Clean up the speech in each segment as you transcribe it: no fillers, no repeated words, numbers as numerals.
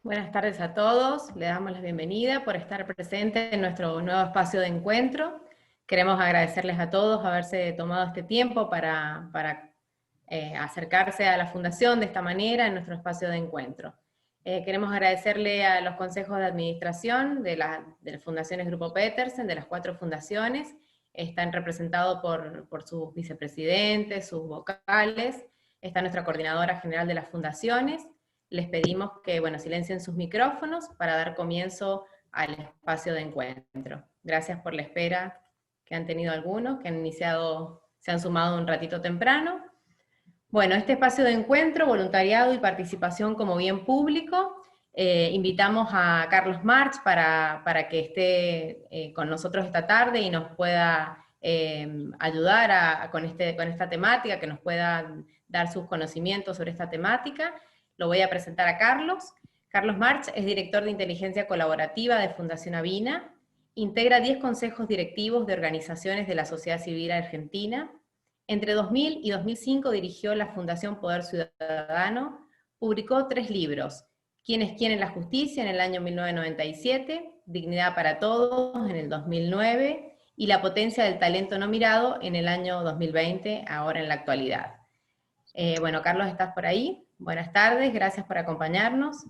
Buenas tardes a todos, le damos la bienvenida por estar presente en nuestro nuevo espacio de encuentro. Queremos agradecerles a todos haberse tomado este tiempo para acercarse a la Fundación de esta manera en nuestro espacio de encuentro. Queremos agradecerle a los consejos de administración de las fundaciones Grupo Petersen, de las 4 fundaciones. Están representados por sus vicepresidentes, sus vocales. Está nuestra coordinadora general de las fundaciones. Les pedimos que, silencien sus micrófonos para dar comienzo al espacio de encuentro. Gracias por la espera que han tenido algunos, que han iniciado, se han sumado un ratito temprano. Bueno, este espacio de encuentro, voluntariado y participación como bien público, invitamos a Carlos March para que esté con nosotros esta tarde y nos pueda ayudar con esta temática, que nos pueda dar sus conocimientos sobre esta temática. Lo voy a presentar a Carlos. Carlos March es director de inteligencia colaborativa de Fundación Avina, integra 10 consejos directivos de organizaciones de la sociedad civil argentina. Entre 2000 y 2005 dirigió la Fundación Poder Ciudadano, publicó 3 libros: ¿Quiénes quieren la justicia? En el año 1997, Dignidad para Todos en el 2009, y La potencia del talento no mirado en el año 2020, ahora en la actualidad. Bueno, Carlos, ¿estás por ahí? Buenas tardes, gracias por acompañarnos.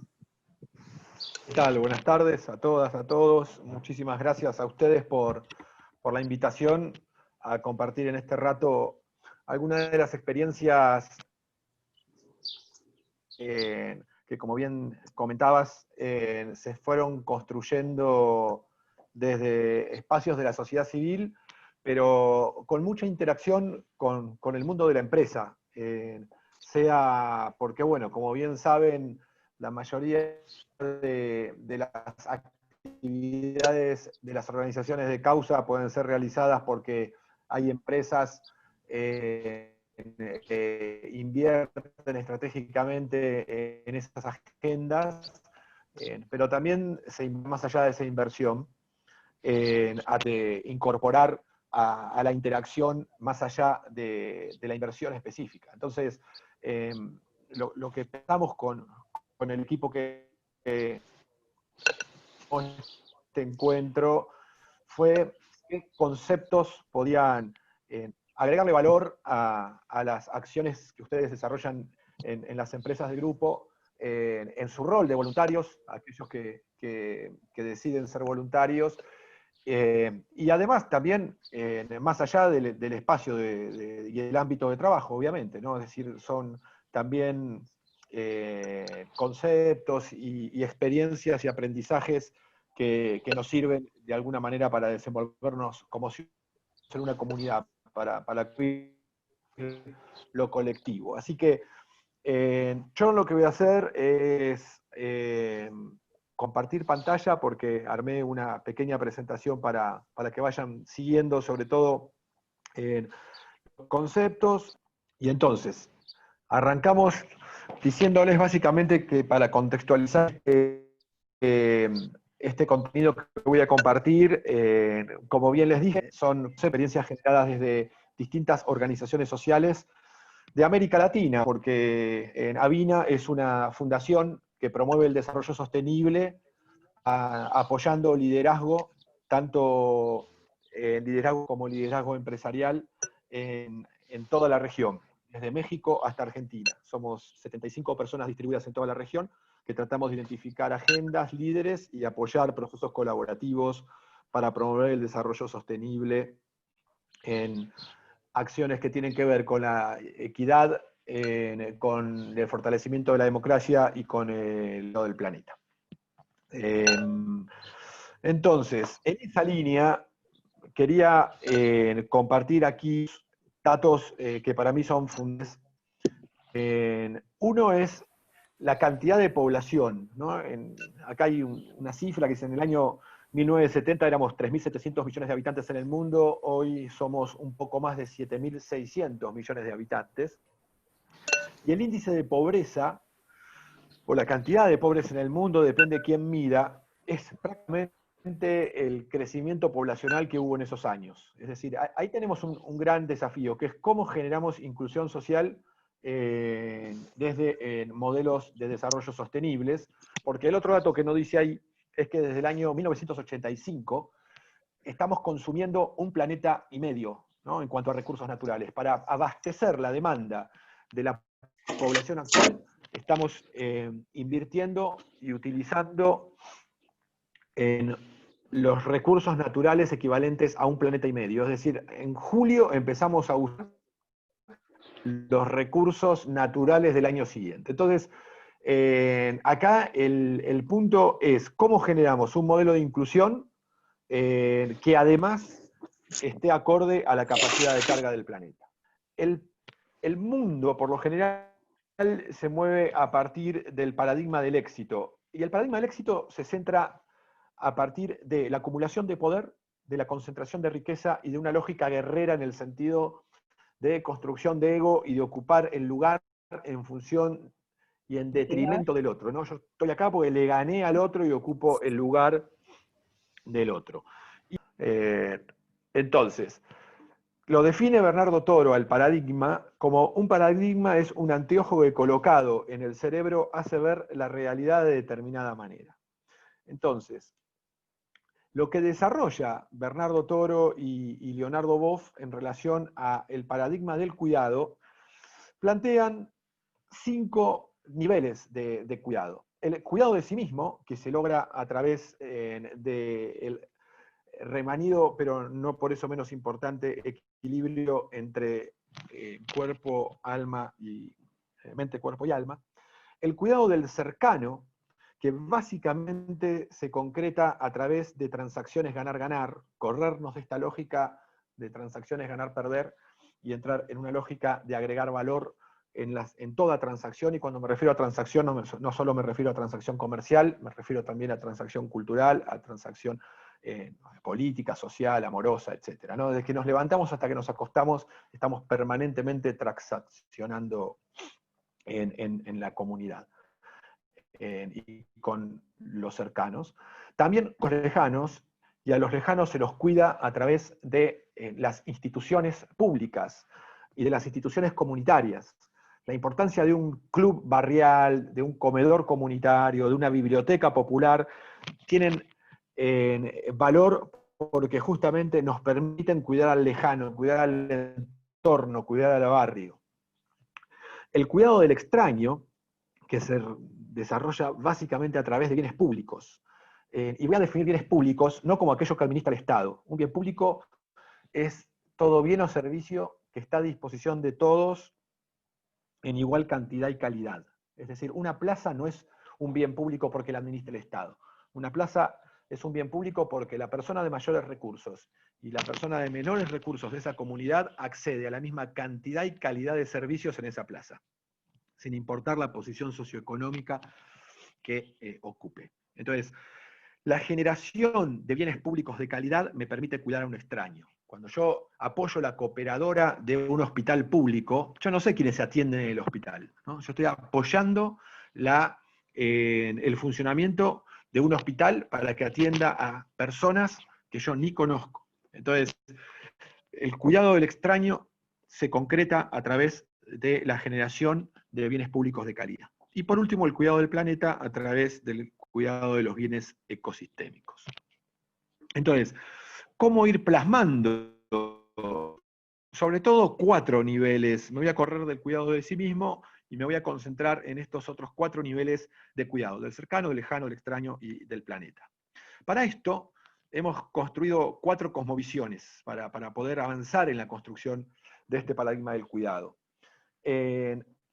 ¿Qué tal? Buenas tardes a todas, a todos. Muchísimas gracias a ustedes por la invitación a compartir en este rato algunas de las experiencias que, como bien comentabas, se fueron construyendo desde espacios de la sociedad civil, pero con mucha interacción con el mundo de la empresa. Sea porque, bueno, como bien saben, la mayoría de las actividades de las organizaciones de causa pueden ser realizadas porque hay empresas que invierten estratégicamente en esas agendas, pero también, más allá de esa inversión, a incorporar a la interacción más allá de la inversión específica. Entonces, lo que pensamos con el equipo que este encuentro fue qué conceptos podían agregarle valor a las acciones que ustedes desarrollan en las empresas del grupo, en su rol de voluntarios, aquellos que deciden ser voluntarios, y además también, más allá del espacio y el ámbito de trabajo, obviamente, ¿no? Es decir, son también conceptos y experiencias y aprendizajes que nos sirven de alguna manera para desenvolvernos como si ser una comunidad, para lo colectivo. Así que yo lo que voy a hacer es compartir pantalla, porque armé una pequeña presentación para que vayan siguiendo sobre todo conceptos. Y entonces, arrancamos diciéndoles básicamente que, para contextualizar este contenido que voy a compartir, como bien les dije, son experiencias generadas desde distintas organizaciones sociales de América Latina, porque Avina es una fundación que promueve el desarrollo sostenible, apoyando liderazgo, tanto liderazgo como liderazgo empresarial, en toda la región, desde México hasta Argentina. Somos 75 personas distribuidas en toda la región, que tratamos de identificar agendas, líderes y apoyar procesos colaborativos para promover el desarrollo sostenible en acciones que tienen que ver con la equidad, con el fortalecimiento de la democracia y con lo del planeta. Entonces, en esa línea, quería compartir aquí datos que para mí son fundamentales. Uno es la cantidad de población, ¿no? Acá hay una cifra que dice: en el año 1970 éramos 3.700 millones de habitantes en el mundo, hoy somos un poco más de 7.600 millones de habitantes. Y el índice de pobreza, o la cantidad de pobres en el mundo, depende de quién mida, es prácticamente el crecimiento poblacional que hubo en esos años. Es decir, ahí tenemos un gran desafío, que es cómo generamos inclusión social desde modelos de desarrollo sostenibles, porque el otro dato que no dice ahí es que desde el año 1985 estamos consumiendo 1,5 planetas, ¿no?, en cuanto a recursos naturales. Para abastecer la demanda de la población actual, estamos invirtiendo y utilizando en los recursos naturales equivalentes a 1,5 planetas. Es decir, en julio empezamos a usar los recursos naturales del año siguiente. Entonces, acá el punto es cómo generamos un modelo de inclusión que además esté acorde a la capacidad de carga del planeta. El mundo, por lo general, se mueve a partir del paradigma del éxito. Y el paradigma del éxito se centra a partir de la acumulación de poder, de la concentración de riqueza y de una lógica guerrera en el sentido de construcción de ego y de ocupar el lugar en función y en detrimento del otro, ¿no? Yo estoy acá porque le gané al otro y ocupo el lugar del otro. Entonces, lo define Bernardo Toro al paradigma como un paradigma es un anteojo que colocado en el cerebro hace ver la realidad de determinada manera. Entonces, lo que desarrolla Bernardo Toro y Leonardo Boff en relación al paradigma del cuidado, plantean 5 niveles de cuidado. El cuidado de sí mismo, que se logra a través del remanido, pero no por eso menos importante, equilibrio entre cuerpo, alma y mente, cuerpo y alma. El cuidado del cercano, que básicamente se concreta a través de transacciones ganar-ganar, corrernos de esta lógica de transacciones ganar-perder y entrar en una lógica de agregar valor en toda transacción, y cuando me refiero a transacción no solo me refiero a transacción comercial, me refiero también a transacción cultural, a transacción política, social, amorosa, etc., ¿no? Desde que nos levantamos hasta que nos acostamos, estamos permanentemente transaccionando en la comunidad. Y con los cercanos. También con los lejanos, y a los lejanos se los cuida a través de las instituciones públicas y de las instituciones comunitarias. La importancia de un club barrial, de un comedor comunitario, de una biblioteca popular, tienen valor porque justamente nos permiten cuidar al lejano, cuidar al entorno, cuidar al barrio. El cuidado del extraño, que se desarrolla básicamente a través de bienes públicos. Y voy a definir bienes públicos no como aquello que administra el Estado. Un bien público es todo bien o servicio que está a disposición de todos en igual cantidad y calidad. Es decir, una plaza no es un bien público porque la administra el Estado. Una plaza es un bien público porque la persona de mayores recursos y la persona de menores recursos de esa comunidad accede a la misma cantidad y calidad de servicios en esa plaza, sin importar la posición socioeconómica que ocupe. Entonces, la generación de bienes públicos de calidad me permite cuidar a un extraño. Cuando yo apoyo la cooperadora de un hospital público, yo no sé quiénes se atienden en el hospital, ¿no? Yo estoy apoyando el funcionamiento de un hospital para que atienda a personas que yo ni conozco. Entonces, el cuidado del extraño se concreta a través de la generación de bienes públicos de calidad. Y por último, el cuidado del planeta a través del cuidado de los bienes ecosistémicos. Entonces, ¿cómo ir plasmando? Sobre todo 4 niveles. Me voy a correr del cuidado de sí mismo y me voy a concentrar en estos otros 4 niveles de cuidado, del cercano, del lejano, del extraño y del planeta. Para esto, hemos construido 4 cosmovisiones para poder avanzar en la construcción de este paradigma del cuidado.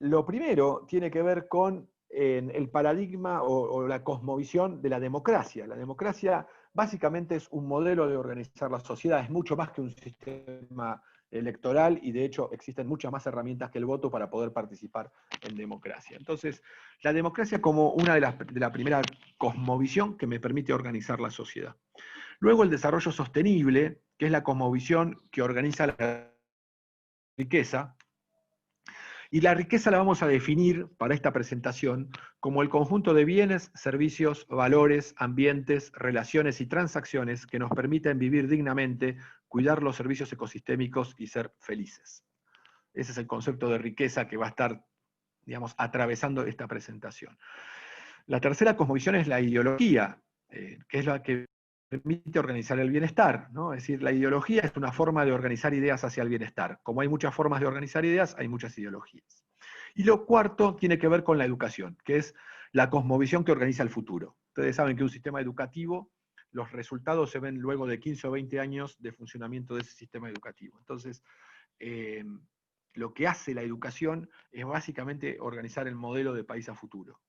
Lo primero tiene que ver con el paradigma o la cosmovisión de la democracia. La democracia básicamente es un modelo de organizar la sociedad, es mucho más que un sistema electoral, y de hecho existen muchas más herramientas que el voto para poder participar en democracia. Entonces, la democracia como una de la primera cosmovisión que me permite organizar la sociedad. Luego el desarrollo sostenible, que es la cosmovisión que organiza la riqueza. Y la riqueza la vamos a definir para esta presentación como el conjunto de bienes, servicios, valores, ambientes, relaciones y transacciones que nos permiten vivir dignamente, cuidar los servicios ecosistémicos y ser felices. Ese es el concepto de riqueza que va a estar, digamos, atravesando esta presentación. La tercera cosmovisión es la ideología, que es la que permite organizar el bienestar, ¿no? Es decir, la ideología es una forma de organizar ideas hacia el bienestar. Como hay muchas formas de organizar ideas, hay muchas ideologías. Y lo cuarto tiene que ver con la educación, que es la cosmovisión que organiza el futuro. Ustedes saben que un sistema educativo, los resultados se ven luego de 15 o 20 años de funcionamiento de ese sistema educativo. Entonces, lo que hace la educación es básicamente organizar el modelo de país a futuro.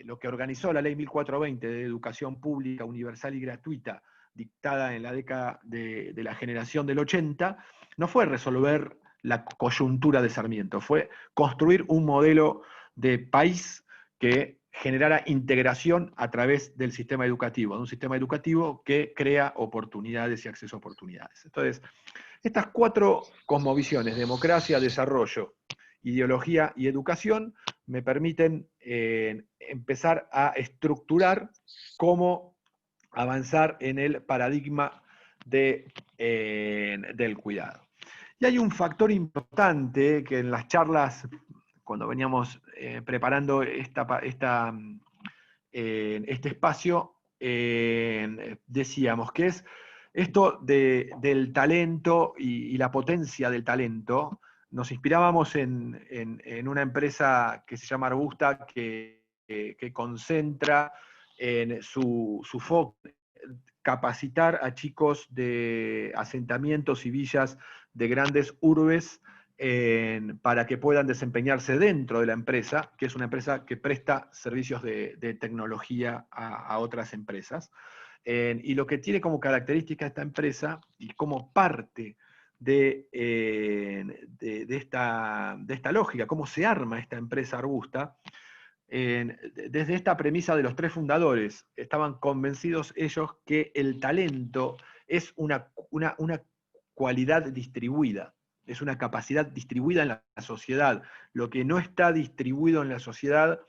Lo que organizó la Ley 1420 de educación pública, universal y gratuita, dictada en la década de la generación del 80, no fue resolver la coyuntura de Sarmiento, fue construir un modelo de país que generara integración a través del sistema educativo, de un sistema educativo que crea oportunidades y acceso a oportunidades. Entonces, estas cuatro cosmovisiones, democracia, desarrollo, ideología y educación, me permiten empezar a estructurar cómo avanzar en el paradigma del cuidado. Y hay un factor importante que en las charlas, cuando veníamos preparando este espacio, decíamos que es esto del talento y la potencia del talento. Nos inspirábamos en una empresa que se llama Arbusta, que concentra en su foco capacitar a chicos de asentamientos y villas de grandes urbes para que puedan desempeñarse dentro de la empresa, que es una empresa que presta servicios de tecnología a otras empresas. Y lo que tiene como característica esta empresa, y como parte de esta lógica, cómo se arma esta empresa Arbusta, desde esta premisa de los tres fundadores, estaban convencidos ellos que el talento es una cualidad distribuida, es una capacidad distribuida en la sociedad. Lo que no está distribuido en la sociedad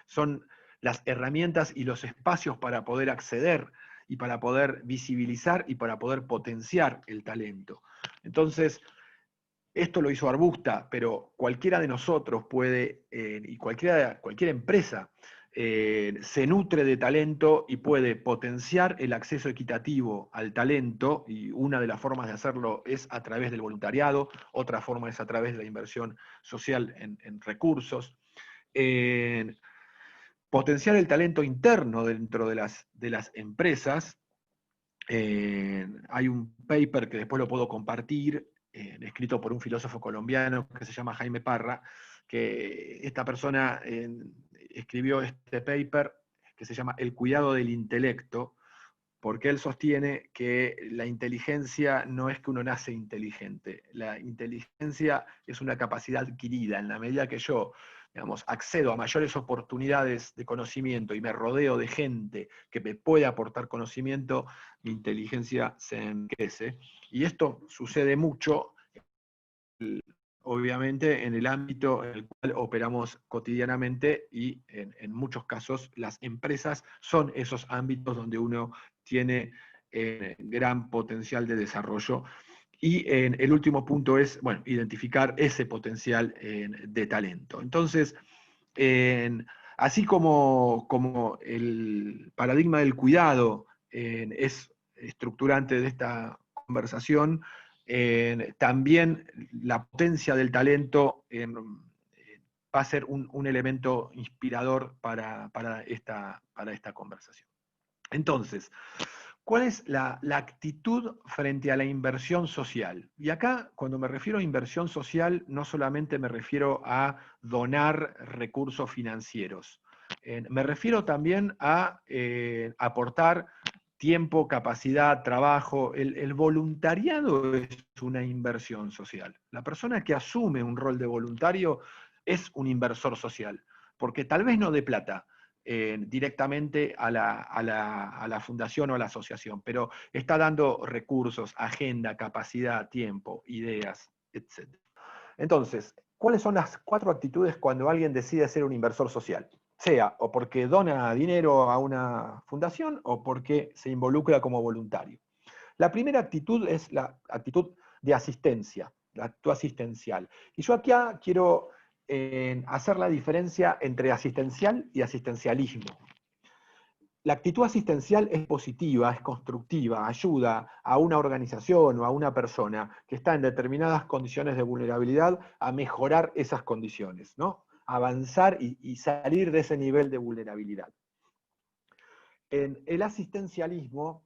son las herramientas y los espacios para poder acceder y para poder visibilizar y para poder potenciar el talento. Entonces, esto lo hizo Arbusta, pero cualquiera de nosotros puede, y cualquier empresa, se nutre de talento y puede potenciar el acceso equitativo al talento, y una de las formas de hacerlo es a través del voluntariado, otra forma es a través de la inversión social en recursos. Potenciar el talento interno dentro de las empresas. Hay un paper que después lo puedo compartir, escrito por un filósofo colombiano que se llama Jaime Parra, que esta persona escribió este paper que se llama El cuidado del intelecto, porque él sostiene que la inteligencia no es que uno nace inteligente, la inteligencia es una capacidad adquirida. En la medida que yo, digamos, accedo a mayores oportunidades de conocimiento y me rodeo de gente que me puede aportar conocimiento, mi inteligencia se enriquece. Y esto sucede mucho, obviamente, en el ámbito en el cual operamos cotidianamente, y en muchos casos las empresas son esos ámbitos donde uno tiene gran potencial de desarrollo. Y el último punto es, bueno, identificar ese potencial de talento. Entonces, así como el paradigma del cuidado es estructurante de esta conversación, también la potencia del talento va a ser un elemento inspirador para esta conversación. Entonces, ¿cuál es la actitud frente a la inversión social? Y acá, cuando me refiero a inversión social, no solamente me refiero a donar recursos financieros. Me refiero también a aportar tiempo, capacidad, trabajo. El voluntariado es una inversión social. La persona que asume un rol de voluntario es un inversor social, porque tal vez no de plata, directamente a la fundación o a la asociación, pero está dando recursos, agenda, capacidad, tiempo, ideas, etc. Entonces, ¿cuáles son las 4 actitudes cuando alguien decide ser un inversor social? Sea o porque dona dinero a una fundación o porque se involucra como voluntario. La primera actitud es la actitud de asistencia. la actitud asistencial. Y yo aquí quiero hacer la diferencia entre asistencial y asistencialismo. La actitud asistencial es positiva, es constructiva, ayuda a una organización o a una persona que está en determinadas condiciones de vulnerabilidad a mejorar esas condiciones, ¿no? Avanzar y salir de ese nivel de vulnerabilidad. El asistencialismo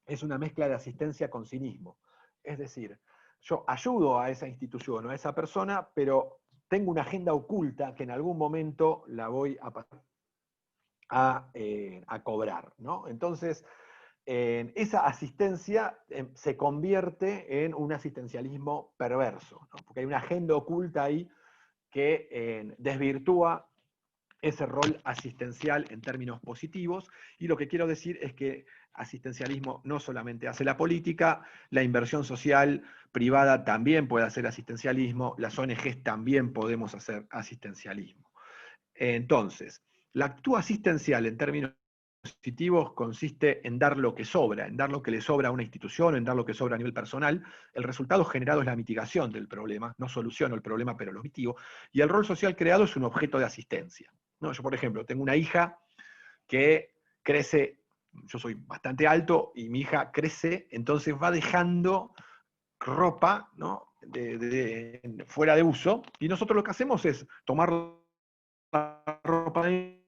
es una mezcla de asistencia con cinismo. Es decir, yo ayudo a esa institución o a esa persona, pero tengo una agenda oculta que en algún momento la voy a pasar a cobrar, ¿no? Entonces, esa asistencia se convierte en un asistencialismo perverso, ¿no? Porque hay una agenda oculta ahí que desvirtúa ese rol asistencial en términos positivos, y lo que quiero decir es que asistencialismo no solamente hace la política, la inversión social privada también puede hacer asistencialismo, las ONGs también podemos hacer asistencialismo. Entonces, la actitud asistencial en términos positivos consiste en dar lo que sobra, en dar lo que le sobra a una institución, en dar lo que sobra a nivel personal. El resultado generado es la mitigación del problema, no soluciono el problema, pero lo mitigo. Y el rol social creado es un objeto de asistencia, ¿no? Yo, por ejemplo, tengo una hija que crece, yo soy bastante alto, y mi hija crece, entonces va dejando ropa, ¿no? Fuera de uso, y nosotros lo que hacemos es tomar la ropa de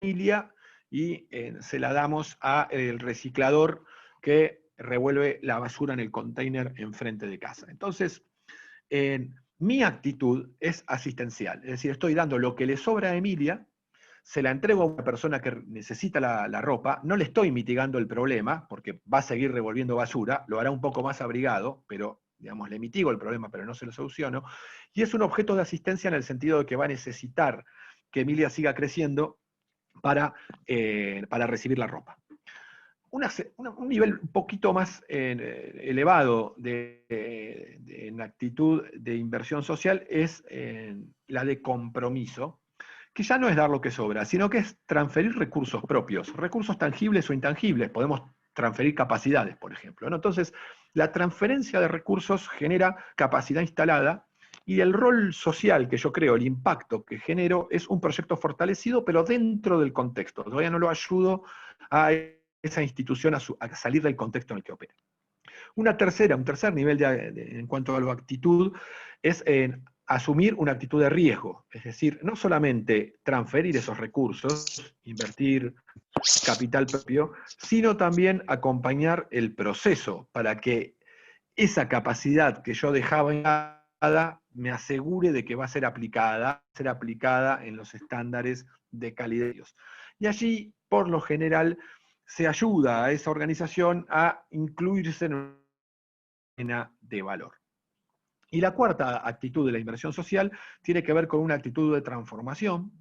familia y se la damos al reciclador que revuelve la basura en el container enfrente de casa. Entonces, mi actitud es asistencial, es decir, estoy dando lo que le sobra a Emilia, se la entrego a una persona que necesita la ropa, no le estoy mitigando el problema, porque va a seguir revolviendo basura, lo hará un poco más abrigado, pero digamos, le mitigo el problema, pero no se lo soluciono, y es un objeto de asistencia en el sentido de que va a necesitar que Emilia siga creciendo para recibir la ropa. Un nivel un poquito más elevado en actitud de inversión social es la de compromiso, que ya no es dar lo que sobra, sino que es transferir recursos propios, recursos tangibles o intangibles. Podemos transferir capacidades, por ejemplo, ¿no? Entonces, la transferencia de recursos genera capacidad instalada, y el rol social que yo creo, el impacto que genero, es un proyecto fortalecido, pero dentro del contexto. Todavía no lo ayudo a esa institución a salir del contexto en el que opera. Un tercer nivel en cuanto a la actitud es asumir una actitud de riesgo, es decir, no solamente transferir esos recursos, invertir capital propio, sino también acompañar el proceso para que esa capacidad que yo dejaba en me asegure de que va a ser aplicada en los estándares de calidad. Y allí, por lo general, se ayuda a esa organización a incluirse en una cadena de valor. Y la cuarta actitud de la inversión social tiene que ver con una actitud de transformación.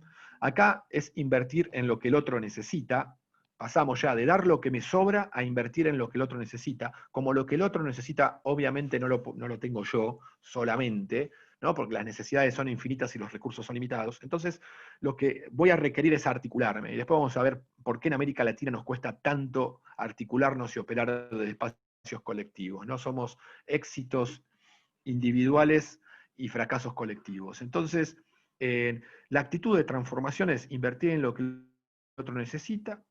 Acá es invertir en lo que el otro necesita. Pasamos ya de dar lo que me sobra a invertir en lo que el otro necesita. Como lo que el otro necesita, obviamente no lo tengo yo solamente, ¿no? Porque las necesidades son infinitas y los recursos son limitados. Entonces, lo que voy a requerir es articularme. Y después vamos a ver por qué en América Latina nos cuesta tanto articularnos y operar desde espacios colectivos. No somos éxitos individuales y fracasos colectivos. Entonces, la actitud de transformación es invertir en lo que el otro necesita.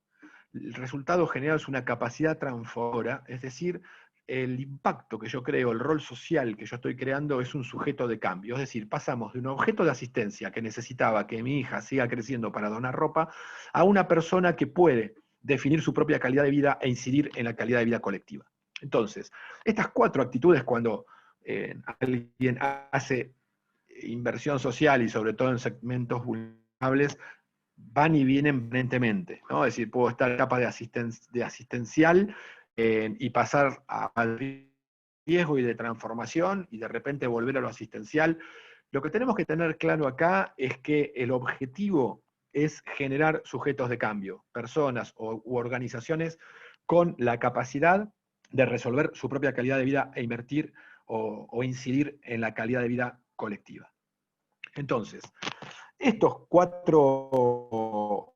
El resultado general es una capacidad transformadora, es decir, el impacto que yo creo, el rol social que yo estoy creando es un sujeto de cambio. Es decir, pasamos de un objeto de asistencia que necesitaba que mi hija siga creciendo para donar ropa, a una persona que puede definir su propia calidad de vida e incidir en la calidad de vida colectiva. Entonces, estas cuatro actitudes, cuando alguien hace inversión social y sobre todo en segmentos vulnerables, van y vienen permanentemente, ¿no? Es decir, puedo estar en etapa de asistencial y pasar al riesgo y de transformación y de repente volver a lo asistencial. Lo que tenemos que tener claro acá es que el objetivo es generar sujetos de cambio, personas u organizaciones con la capacidad de resolver su propia calidad de vida e invertir o incidir en la calidad de vida colectiva. Entonces, estas cuatro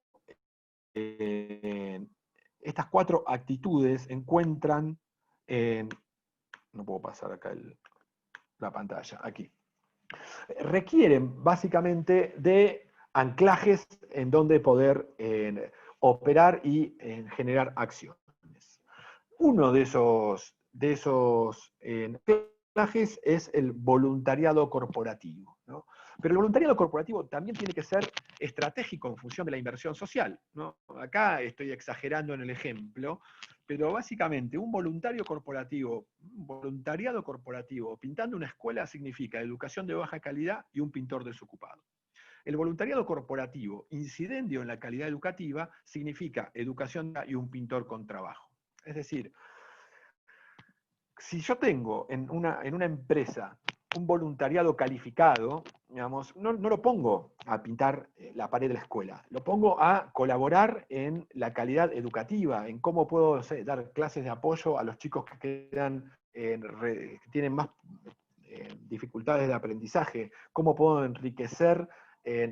actitudes encuentran, no puedo pasar acá la pantalla, aquí. Requieren básicamente de anclajes en donde poder operar y generar acciones. Uno de esos anclajes es el voluntariado corporativo, ¿no? Pero el voluntariado corporativo también tiene que ser estratégico en función de la inversión social, ¿no? Acá estoy exagerando en el ejemplo, pero básicamente un voluntariado corporativo pintando una escuela significa educación de baja calidad y un pintor desocupado. El voluntariado corporativo, incidiendo en la calidad educativa, significa educación y un pintor con trabajo. Es decir, si yo tengo en una empresa un voluntariado calificado, digamos, no lo pongo a pintar la pared de la escuela, lo pongo a colaborar en la calidad educativa, en cómo puedo, no sé, dar clases de apoyo a los chicos que tienen más dificultades de aprendizaje, cómo puedo enriquecer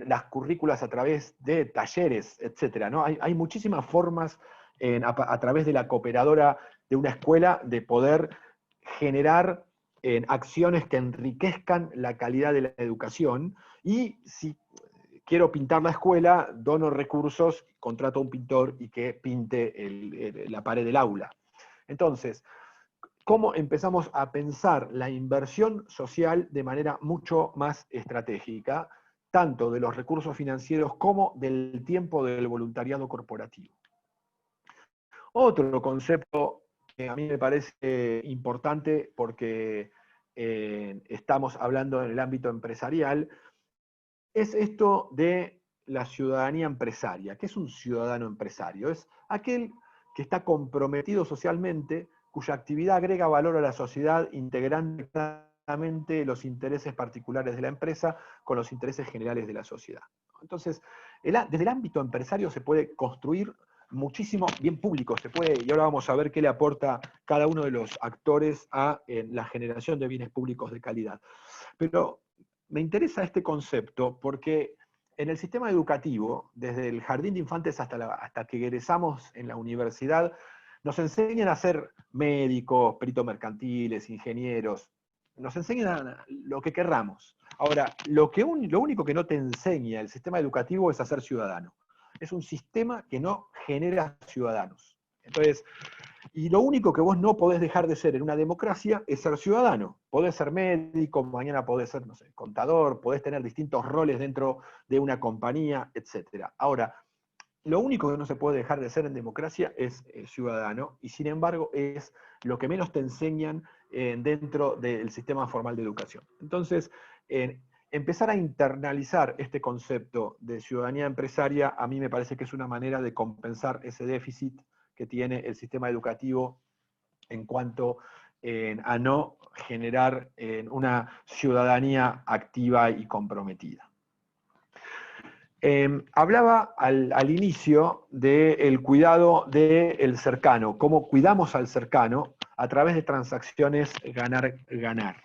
las currículas a través de talleres, etc., ¿no? Hay muchísimas formas a través de la cooperadora de una escuela de poder generar acciones que enriquezcan la calidad de la educación, y si quiero pintar la escuela, dono recursos, contrato a un pintor y que pinte la pared del aula. Entonces, ¿cómo empezamos a pensar la inversión social de manera mucho más estratégica, tanto de los recursos financieros como del tiempo del voluntariado corporativo? Otro concepto que a mí me parece importante, porque estamos hablando en el ámbito empresarial, es esto de la ciudadanía empresaria. ¿Qué es un ciudadano empresario? Es aquel que está comprometido socialmente, cuya actividad agrega valor a la sociedad, integrando claramente los intereses particulares de la empresa con los intereses generales de la sociedad. Entonces, desde el ámbito empresario se puede construir muchísimo bien público, y ahora vamos a ver qué le aporta cada uno de los actores a la generación de bienes públicos de calidad. Pero me interesa este concepto porque en el sistema educativo, desde el jardín de infantes hasta que egresamos en la universidad, nos enseñan a ser médicos, peritos mercantiles, ingenieros, nos enseñan lo que querramos. Ahora, lo único que no te enseña el sistema educativo es a ser ciudadano. Es un sistema que no genera ciudadanos. Entonces, y lo único que vos no podés dejar de ser en una democracia es ser ciudadano. Podés ser médico, mañana podés ser, no sé, contador, podés tener distintos roles dentro de una compañía, etc. Ahora, lo único que no se puede dejar de ser en democracia es ciudadano, y sin embargo es lo que menos te enseñan dentro del sistema formal de educación. Entonces, empezar a internalizar este concepto de ciudadanía empresaria a mí me parece que es una manera de compensar ese déficit que tiene el sistema educativo en cuanto a no generar una ciudadanía activa y comprometida. Hablaba al inicio del cuidado del cercano, cómo cuidamos al cercano a través de transacciones ganar-ganar.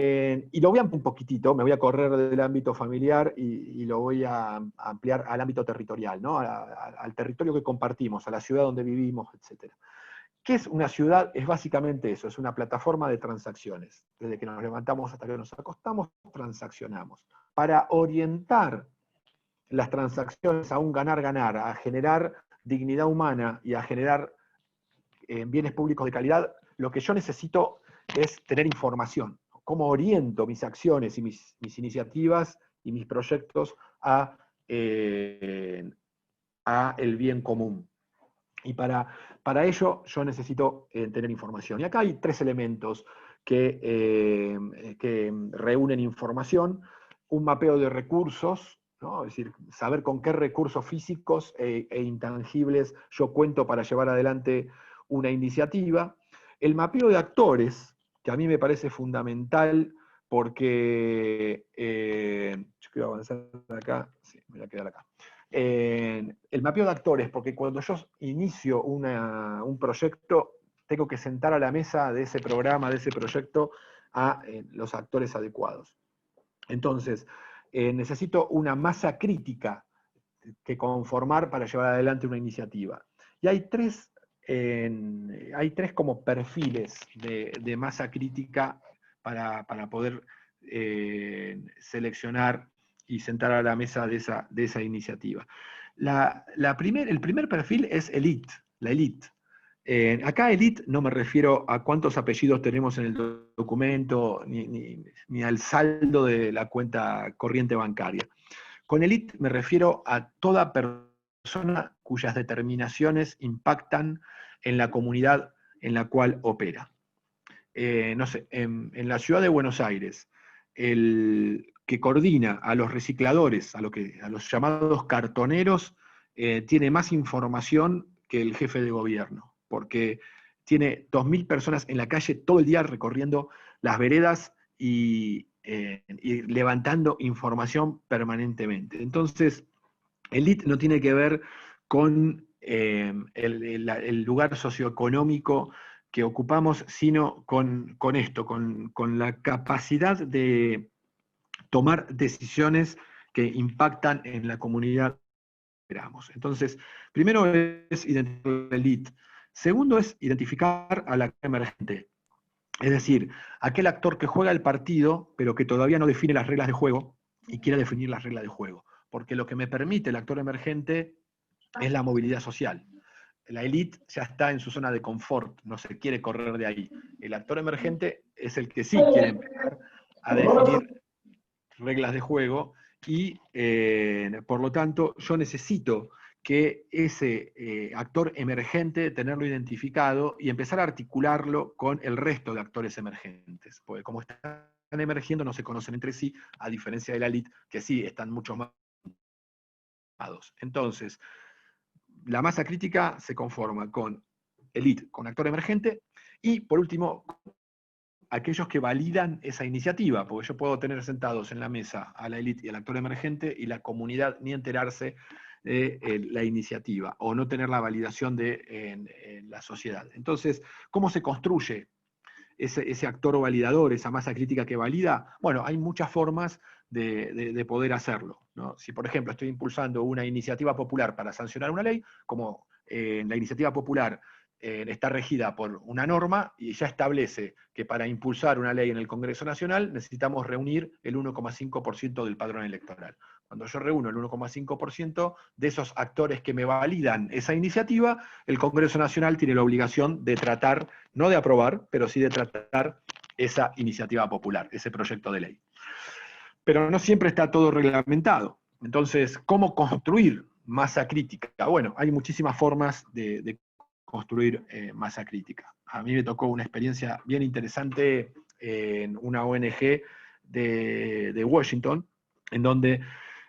Y lo voy a ampliar un poquitito, me voy a correr del ámbito familiar y lo voy a ampliar al ámbito territorial, ¿no? Al territorio que compartimos, a la ciudad donde vivimos, etc. ¿Qué es una ciudad? Es básicamente eso, es una plataforma de transacciones. Desde que nos levantamos hasta que nos acostamos, transaccionamos. Para orientar las transacciones a un ganar-ganar, a generar dignidad humana y a generar bienes públicos de calidad, lo que yo necesito es tener información. ¿Cómo oriento mis acciones y mis iniciativas y mis proyectos a el bien común? Y para ello yo necesito tener información. Y acá hay tres elementos que reúnen información: un mapeo de recursos, ¿no? Es decir, saber con qué recursos físicos e intangibles yo cuento para llevar adelante una iniciativa; el mapeo de actores, que a mí me parece fundamental porque, yo quiero avanzar acá, sí, me voy a quedar acá. El mapeo de actores, porque cuando yo inicio un proyecto, tengo que sentar a la mesa de ese programa, de ese proyecto, a los actores adecuados. Entonces, necesito una masa crítica que conformar para llevar adelante una iniciativa. Y hay tres como perfiles de masa crítica para poder seleccionar y sentar a la mesa de esa iniciativa. El primer perfil es elite, la elite. Acá elite no me refiero a cuántos apellidos tenemos en el documento, ni al saldo de la cuenta corriente bancaria. Con elite me refiero a toda persona cuyas determinaciones impactan en la comunidad en la cual opera. No sé, en la ciudad de Buenos Aires, el que coordina a los recicladores, a los llamados cartoneros, tiene más información que el jefe de gobierno, porque tiene 2.000 personas en la calle todo el día recorriendo las veredas y levantando información permanentemente. Entonces, el lead no tiene que ver con el lugar socioeconómico que ocupamos, sino con esto, con la capacidad de tomar decisiones que impactan en la comunidad que esperamos. Entonces, primero es identificar el lead. Segundo es identificar al actor emergente. Es decir, aquel actor que juega el partido, pero que todavía no define las reglas de juego y quiere definir las reglas de juego. Porque lo que me permite el actor emergente es la movilidad social. La élite ya está en su zona de confort, no se quiere correr de ahí. El actor emergente es el que sí quiere empezar a definir reglas de juego y, por lo tanto, yo necesito que ese actor emergente, tenerlo identificado y empezar a articularlo con el resto de actores emergentes. Porque como están emergiendo, no se conocen entre sí, a diferencia de la élite, que sí están mucho más. Entonces, la masa crítica se conforma con elite, con actor emergente, y por último, aquellos que validan esa iniciativa, porque yo puedo tener sentados en la mesa a la élite y al actor emergente y la comunidad ni enterarse de la iniciativa, o no tener la validación de la sociedad. Entonces, ¿cómo se construye ese actor validador, esa masa crítica que valida? Bueno, hay muchas formas de poder hacerlo, ¿no? Si, por ejemplo, estoy impulsando una iniciativa popular para sancionar una ley, como la iniciativa popular está regida por una norma y ya establece que para impulsar una ley en el Congreso Nacional necesitamos reunir el 1,5% del padrón electoral. Cuando yo reúno el 1,5% de esos actores que me validan esa iniciativa, el Congreso Nacional tiene la obligación de tratar, no de aprobar, pero sí de tratar esa iniciativa popular, ese proyecto de ley. Pero no siempre está todo reglamentado. Entonces, ¿cómo construir masa crítica? Bueno, hay muchísimas formas de construir masa crítica. A mí me tocó una experiencia bien interesante en una ONG de Washington, en donde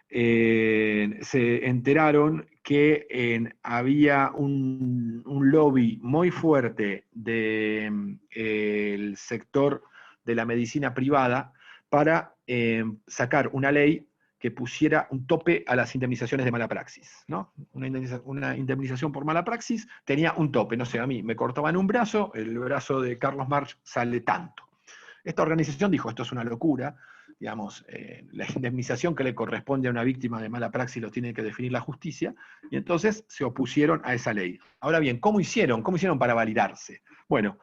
se enteraron que había un lobby muy fuerte del sector de la medicina privada para sacar una ley que pusiera un tope a las indemnizaciones de mala praxis, ¿no? Una indemnización por mala praxis tenía un tope, no sé, a mí me cortaban un brazo, el brazo de Carlos March sale tanto. Esta organización dijo, esto es una locura, digamos, la indemnización que le corresponde a una víctima de mala praxis lo tiene que definir la justicia, y entonces se opusieron a esa ley. Ahora bien, ¿cómo hicieron? ¿Cómo hicieron para validarse? Bueno,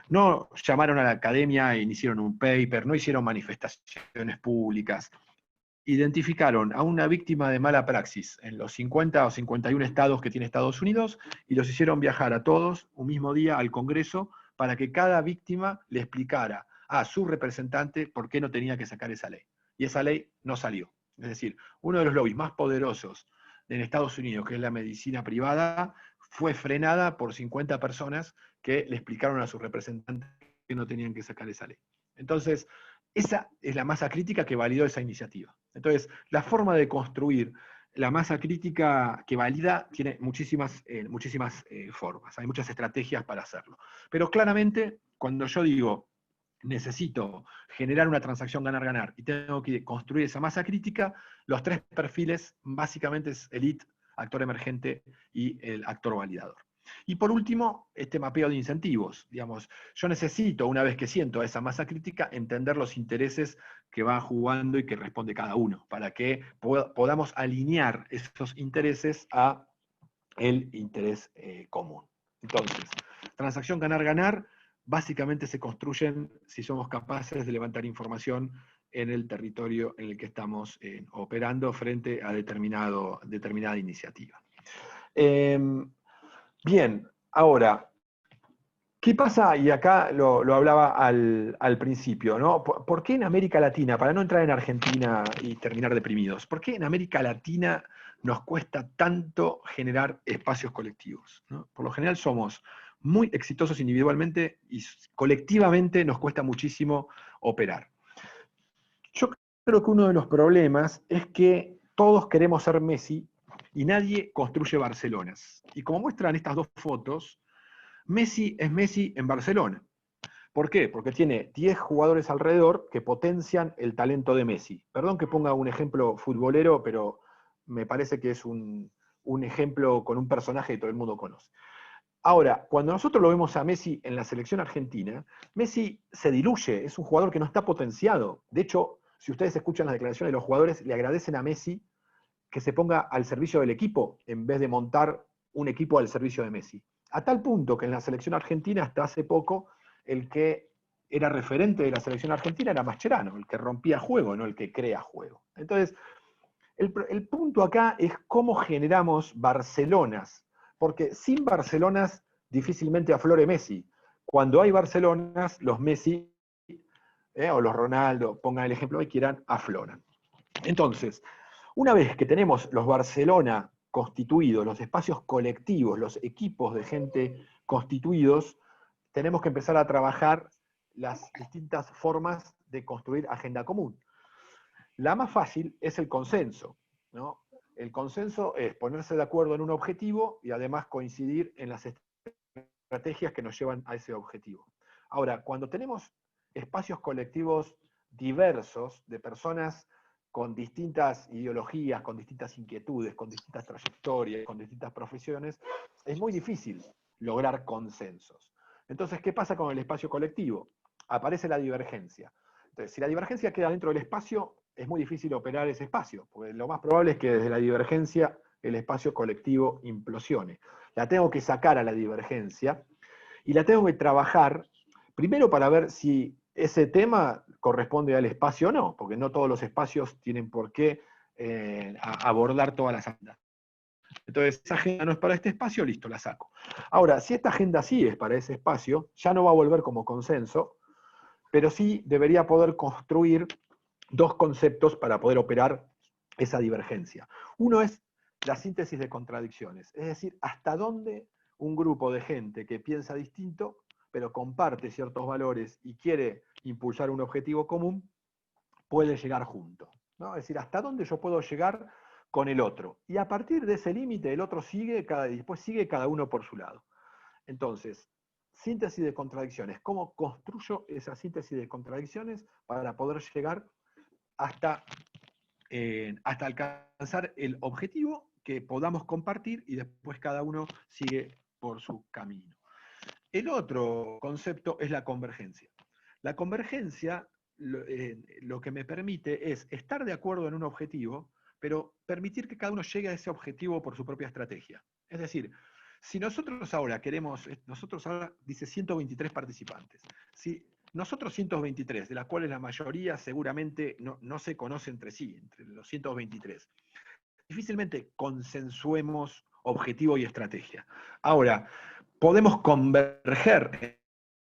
no llamaron a la academia e hicieron un paper, no hicieron manifestaciones públicas, identificaron a una víctima de mala praxis en los 50 o 51 estados que tiene Estados Unidos y los hicieron viajar a todos un mismo día al Congreso para que cada víctima le explicara a su representante por qué no tenía que sacar esa ley. Y esa ley no salió. Es decir, uno de los lobbies más poderosos en Estados Unidos, que es la medicina privada, fue frenada por 50 personas que le explicaron a sus representantes que no tenían que sacar esa ley. Entonces, esa es la masa crítica que validó esa iniciativa. Entonces, la forma de construir la masa crítica que valida tiene muchísimas formas, hay muchas estrategias para hacerlo. Pero claramente, cuando yo digo, necesito generar una transacción ganar-ganar y tengo que construir esa masa crítica, los tres perfiles básicamente es elite, actor emergente y el actor validador. Y por último, este mapeo de incentivos. Digamos, yo necesito, una vez que siento esa masa crítica, entender los intereses que va jugando y que responde cada uno, para que podamos alinear esos intereses a el interés común. Entonces, transacción ganar-ganar básicamente se construyen si somos capaces de levantar información en el territorio en el que estamos operando frente a determinada iniciativa. Bien, ahora, ¿qué pasa? Y acá lo hablaba al principio, ¿no? ¿Por qué en América Latina, para no entrar en Argentina y terminar deprimidos, por qué en América Latina nos cuesta tanto generar espacios colectivos, ¿no? Por lo general somos muy exitosos individualmente y colectivamente nos cuesta muchísimo operar. Yo creo que uno de los problemas es que todos queremos ser Messi y nadie construye Barcelonas. Y como muestran estas dos fotos, Messi es Messi en Barcelona. ¿Por qué? Porque tiene 10 jugadores alrededor que potencian el talento de Messi. Perdón que ponga un ejemplo futbolero, pero me parece que es un ejemplo con un personaje que todo el mundo conoce. Ahora, cuando nosotros lo vemos a Messi en la selección argentina, Messi se diluye, es un jugador que no está potenciado. De hecho, si ustedes escuchan las declaraciones de los jugadores, le agradecen a Messi que se ponga al servicio del equipo en vez de montar un equipo al servicio de Messi. A tal punto que en la selección argentina, hasta hace poco, el que era referente de la selección argentina era Mascherano, el que rompía juego, no el que crea juego. Entonces, el punto acá es cómo generamos Barcelonas, porque sin Barcelonas difícilmente aflore Messi. Cuando hay Barcelonas, los Messi o los Ronaldo, pongan el ejemplo que quieran, afloran. Entonces, una vez que tenemos los Barcelona constituidos, los espacios colectivos, los equipos de gente constituidos, tenemos que empezar a trabajar las distintas formas de construir agenda común. La más fácil es el consenso, ¿no? El consenso es ponerse de acuerdo en un objetivo y además coincidir en las estrategias que nos llevan a ese objetivo. Ahora, cuando tenemos espacios colectivos diversos de personas con distintas ideologías, con distintas inquietudes, con distintas trayectorias, con distintas profesiones, es muy difícil lograr consensos. Entonces, ¿qué pasa con el espacio colectivo? Aparece la divergencia. Entonces, si la divergencia queda dentro del espacio, es muy difícil operar ese espacio, porque lo más probable es que desde la divergencia el espacio colectivo implosione. La tengo que sacar a la divergencia y la tengo que trabajar primero para ver si ese tema corresponde al espacio o no, porque no todos los espacios tienen por qué abordar todas las agendas. Entonces, esa agenda no es para este espacio, listo, la saco. Ahora, si esta agenda sí es para ese espacio, ya no va a volver como consenso, pero sí debería poder construir dos conceptos para poder operar esa divergencia. Uno es la síntesis de contradicciones, es decir, hasta dónde un grupo de gente que piensa distinto, pero comparte ciertos valores y quiere impulsar un objetivo común, puede llegar junto, ¿no? Es decir, hasta dónde yo puedo llegar con el otro. Y a partir de ese límite, el otro sigue, después sigue cada uno por su lado. Entonces, síntesis de contradicciones. ¿Cómo construyo esa síntesis de contradicciones para poder llegar hasta alcanzar el objetivo que podamos compartir y después cada uno sigue por su camino? El otro concepto es la convergencia. La convergencia lo que me permite es estar de acuerdo en un objetivo, pero permitir que cada uno llegue a ese objetivo por su propia estrategia. Es decir, si nosotros ahora dice 123 participantes, si nosotros 123, de las cuales la mayoría seguramente no se conoce entre sí, entre los 123, difícilmente consensuemos objetivo y estrategia. Ahora, podemos converger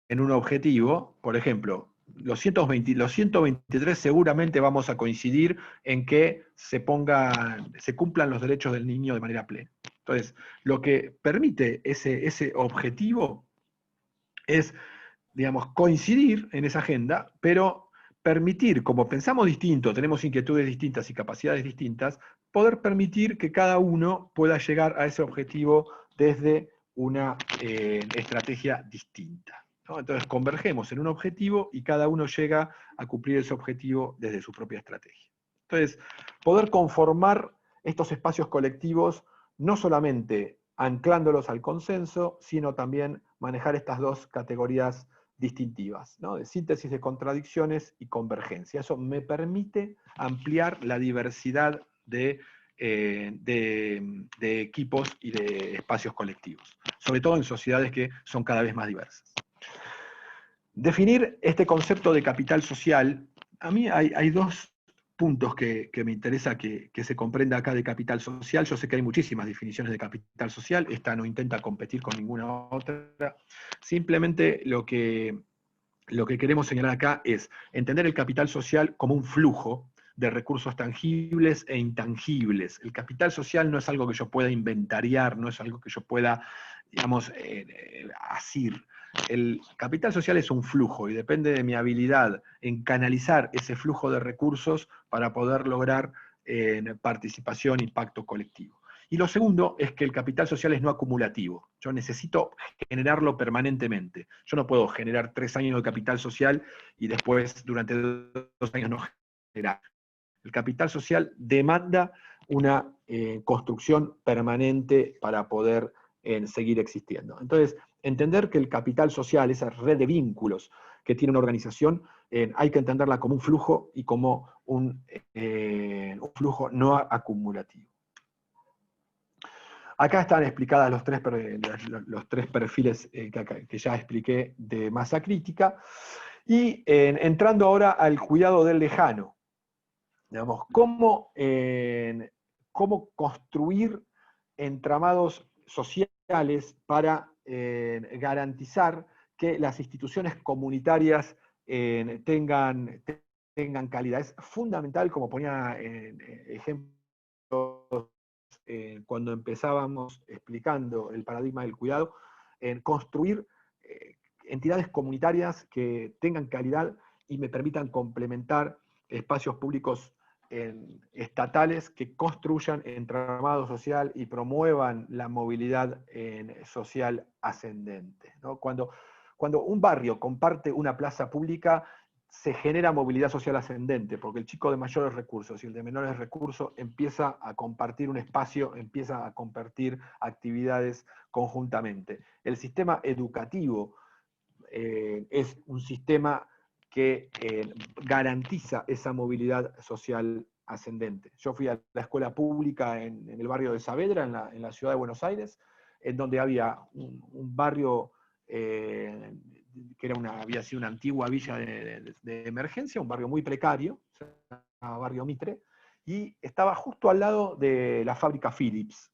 en un objetivo, por ejemplo, los 123 seguramente vamos a coincidir en que se cumplan los derechos del niño de manera plena. Entonces, lo que permite ese objetivo es, digamos, coincidir en esa agenda, pero permitir, como pensamos distinto, tenemos inquietudes distintas y capacidades distintas, poder permitir que cada uno pueda llegar a ese objetivo desde una estrategia distinta, ¿no? Entonces convergemos en un objetivo y cada uno llega a cumplir ese objetivo desde su propia estrategia. Entonces, poder conformar estos espacios colectivos no solamente anclándolos al consenso, sino también manejar estas dos categorías distintivas, ¿no? De síntesis de contradicciones y convergencia. Eso me permite ampliar la diversidad de equipos y de espacios colectivos, sobre todo en sociedades que son cada vez más diversas. Definir este concepto de capital social, a mí hay dos puntos que me interesa que se comprenda acá de capital social. Yo sé que hay muchísimas definiciones de capital social, esta no intenta competir con ninguna otra. Simplemente lo que queremos señalar acá es entender el capital social como un flujo de recursos tangibles e intangibles. El capital social no es algo que yo pueda inventariar, no es algo que yo pueda, digamos, asir. El capital social es un flujo y depende de mi habilidad en canalizar ese flujo de recursos para poder lograr participación y pacto colectivo. Y lo segundo es que el capital social es no acumulativo. Yo necesito generarlo permanentemente. Yo no puedo generar 3 años de capital social y después durante 2 años no generar. El capital social demanda una construcción permanente para poder seguir existiendo. Entonces, entender que el capital social, esa red de vínculos que tiene una organización, hay que entenderla como un flujo y como un flujo no acumulativo. Acá están explicadas los tres perfiles que ya expliqué de masa crítica. Y entrando ahora al cuidado del lejano, digamos, cómo construir entramados sociales para garantizar que las instituciones comunitarias tengan calidad. Es fundamental, como ponía ejemplo cuando empezábamos explicando el paradigma del cuidado, en construir entidades comunitarias que tengan calidad y me permitan complementar espacios públicos estatales que construyan entramado social y promuevan la movilidad social ascendente, ¿no? Cuando un barrio comparte una plaza pública, se genera movilidad social ascendente, porque el chico de mayores recursos y el de menores recursos empieza a compartir un espacio, empieza a compartir actividades conjuntamente. El sistema educativo es un sistema que garantiza esa movilidad social ascendente. Yo fui a la escuela pública en el barrio de Saavedra, en la ciudad de Buenos Aires, en donde había un barrio que había sido una antigua villa de emergencia, un barrio muy precario, se llamaba Barrio Mitre, y estaba justo al lado de la fábrica Philips.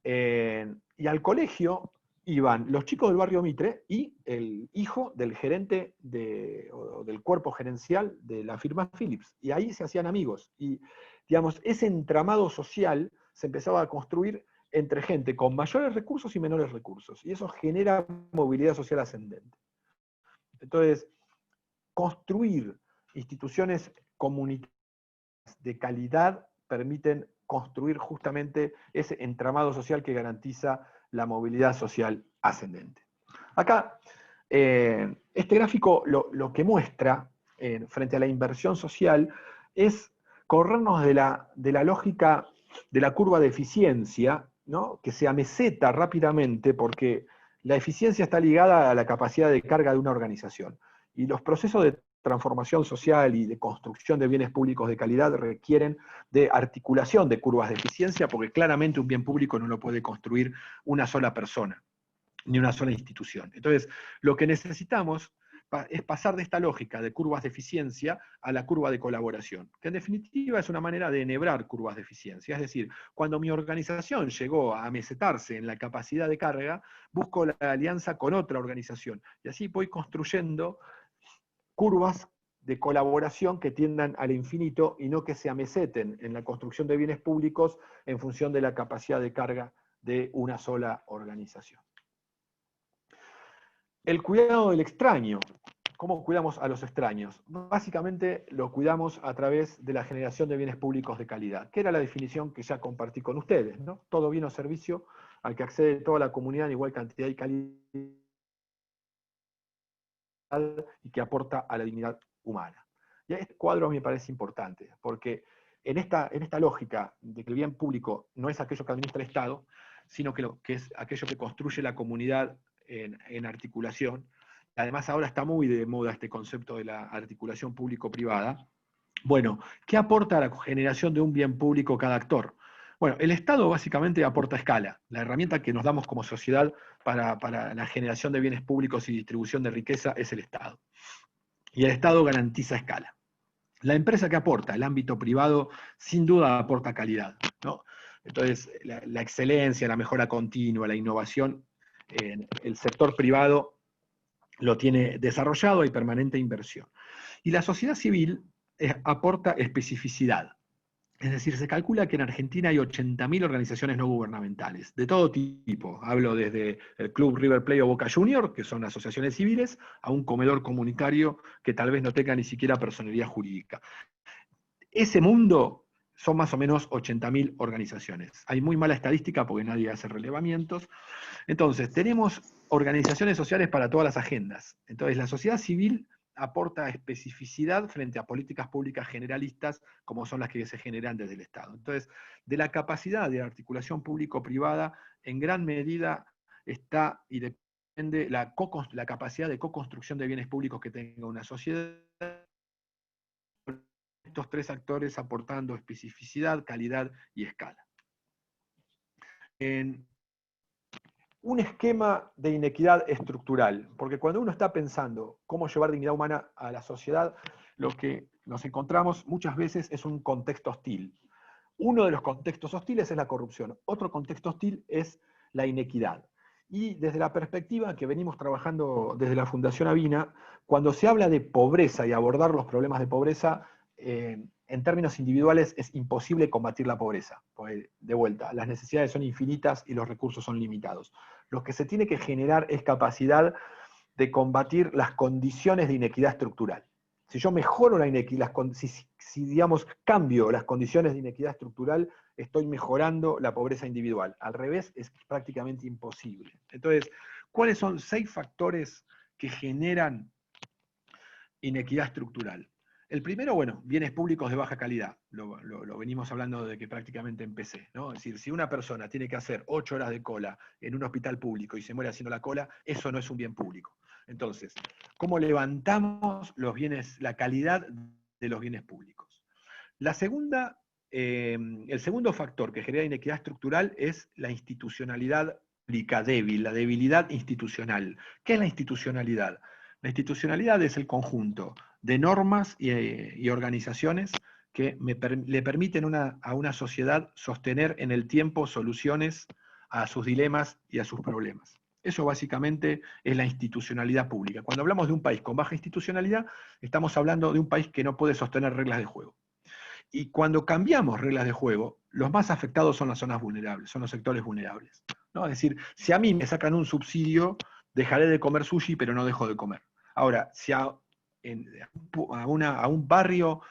Y al colegio iban los chicos del barrio Mitre y el hijo del gerente o del cuerpo gerencial de la firma Philips. Y ahí se hacían amigos. Y, digamos, ese entramado social se empezaba a construir entre gente con mayores recursos y menores recursos. Y eso genera movilidad social ascendente. Entonces, construir instituciones comunitarias de calidad permiten construir justamente ese entramado social que garantiza la movilidad social ascendente. Acá, este gráfico lo que muestra frente a la inversión social es corrernos de la lógica de la curva de eficiencia, ¿no? Que se ameseta rápidamente porque la eficiencia está ligada a la capacidad de carga de una organización. Y los procesos de transformación social y de construcción de bienes públicos de calidad requieren de articulación de curvas de eficiencia, porque claramente un bien público no lo puede construir una sola persona, ni una sola institución. Entonces, lo que necesitamos es pasar de esta lógica de curvas de eficiencia a la curva de colaboración, que en definitiva es una manera de enhebrar curvas de eficiencia. Es decir, cuando mi organización llegó a amesetarse en la capacidad de carga, busco la alianza con otra organización, y así voy construyendo curvas de colaboración que tiendan al infinito y no que se ameseten en la construcción de bienes públicos en función de la capacidad de carga de una sola organización. El cuidado del extraño. ¿Cómo cuidamos a los extraños? Básicamente lo cuidamos a través de la generación de bienes públicos de calidad, que era la definición que ya compartí con ustedes, ¿no? Todo bien o servicio al que accede toda la comunidad en igual cantidad y calidad y que aporta a la dignidad humana. Y este cuadro me parece importante, porque en esta lógica de que el bien público no es aquello que administra el Estado, sino que es aquello que construye la comunidad en articulación. Además ahora está muy de moda este concepto de la articulación público-privada. Bueno, ¿qué aporta a la generación de un bien público cada actor? Bueno, el Estado básicamente aporta escala, la herramienta que nos damos como sociedad para la generación de bienes públicos y distribución de riqueza es el Estado. Y el Estado garantiza escala. La empresa que aporta, el ámbito privado, sin duda aporta calidad, ¿no? Entonces, la excelencia, la mejora continua, la innovación, el sector privado lo tiene desarrollado, hay permanente inversión. Y la sociedad civil aporta especificidad. Es decir, se calcula que en Argentina hay 80.000 organizaciones no gubernamentales, de todo tipo. Hablo desde el Club River Plate o Boca Junior, que son asociaciones civiles, a un comedor comunitario que tal vez no tenga ni siquiera personalidad jurídica. Ese mundo son más o menos 80.000 organizaciones. Hay muy mala estadística porque nadie hace relevamientos. Entonces, tenemos organizaciones sociales para todas las agendas. Entonces, la sociedad civil aporta especificidad frente a políticas públicas generalistas como son las que se generan desde el Estado. Entonces, de la capacidad de articulación público-privada, en gran medida está y depende la capacidad de co-construcción de bienes públicos que tenga una sociedad. Estos tres actores aportando especificidad, calidad y escala. En un esquema de inequidad estructural, porque cuando uno está pensando cómo llevar dignidad humana a la sociedad, lo que nos encontramos muchas veces es un contexto hostil. Uno de los contextos hostiles es la corrupción, otro contexto hostil es la inequidad. Y desde la perspectiva que venimos trabajando desde la Fundación Avina, cuando se habla de pobreza y abordar los problemas de pobreza, en términos individuales es imposible combatir la pobreza, porque de vuelta, las necesidades son infinitas y los recursos son limitados. Lo que se tiene que generar es capacidad de combatir las condiciones de inequidad estructural. Si yo mejoro la inequidad, si digamos cambio las condiciones de inequidad estructural, estoy mejorando la pobreza individual. Al revés, es prácticamente imposible. Entonces, ¿cuáles son 6 factores que generan inequidad estructural? El primero, bueno, bienes públicos de baja calidad. Lo venimos hablando desde que prácticamente empecé, ¿no? Es decir, si una persona tiene que hacer 8 horas de cola en un hospital público y se muere haciendo la cola, eso no es un bien público. Entonces, ¿cómo levantamos los bienes, la calidad de los bienes públicos? La segunda, el segundo factor que genera inequidad estructural es la institucionalidad pública débil, la debilidad institucional. ¿Qué es la institucionalidad? La institucionalidad es el conjunto de normas y organizaciones que le permiten a una sociedad sostener en el tiempo soluciones a sus dilemas y a sus problemas. Eso básicamente es la institucionalidad pública. Cuando hablamos de un país con baja institucionalidad, estamos hablando de un país que no puede sostener reglas de juego. Y cuando cambiamos reglas de juego, los más afectados son las zonas vulnerables, son los sectores vulnerables, ¿no? Es decir, si a mí me sacan un subsidio, dejaré de comer sushi, pero no dejo de comer. Ahora, si a un barrio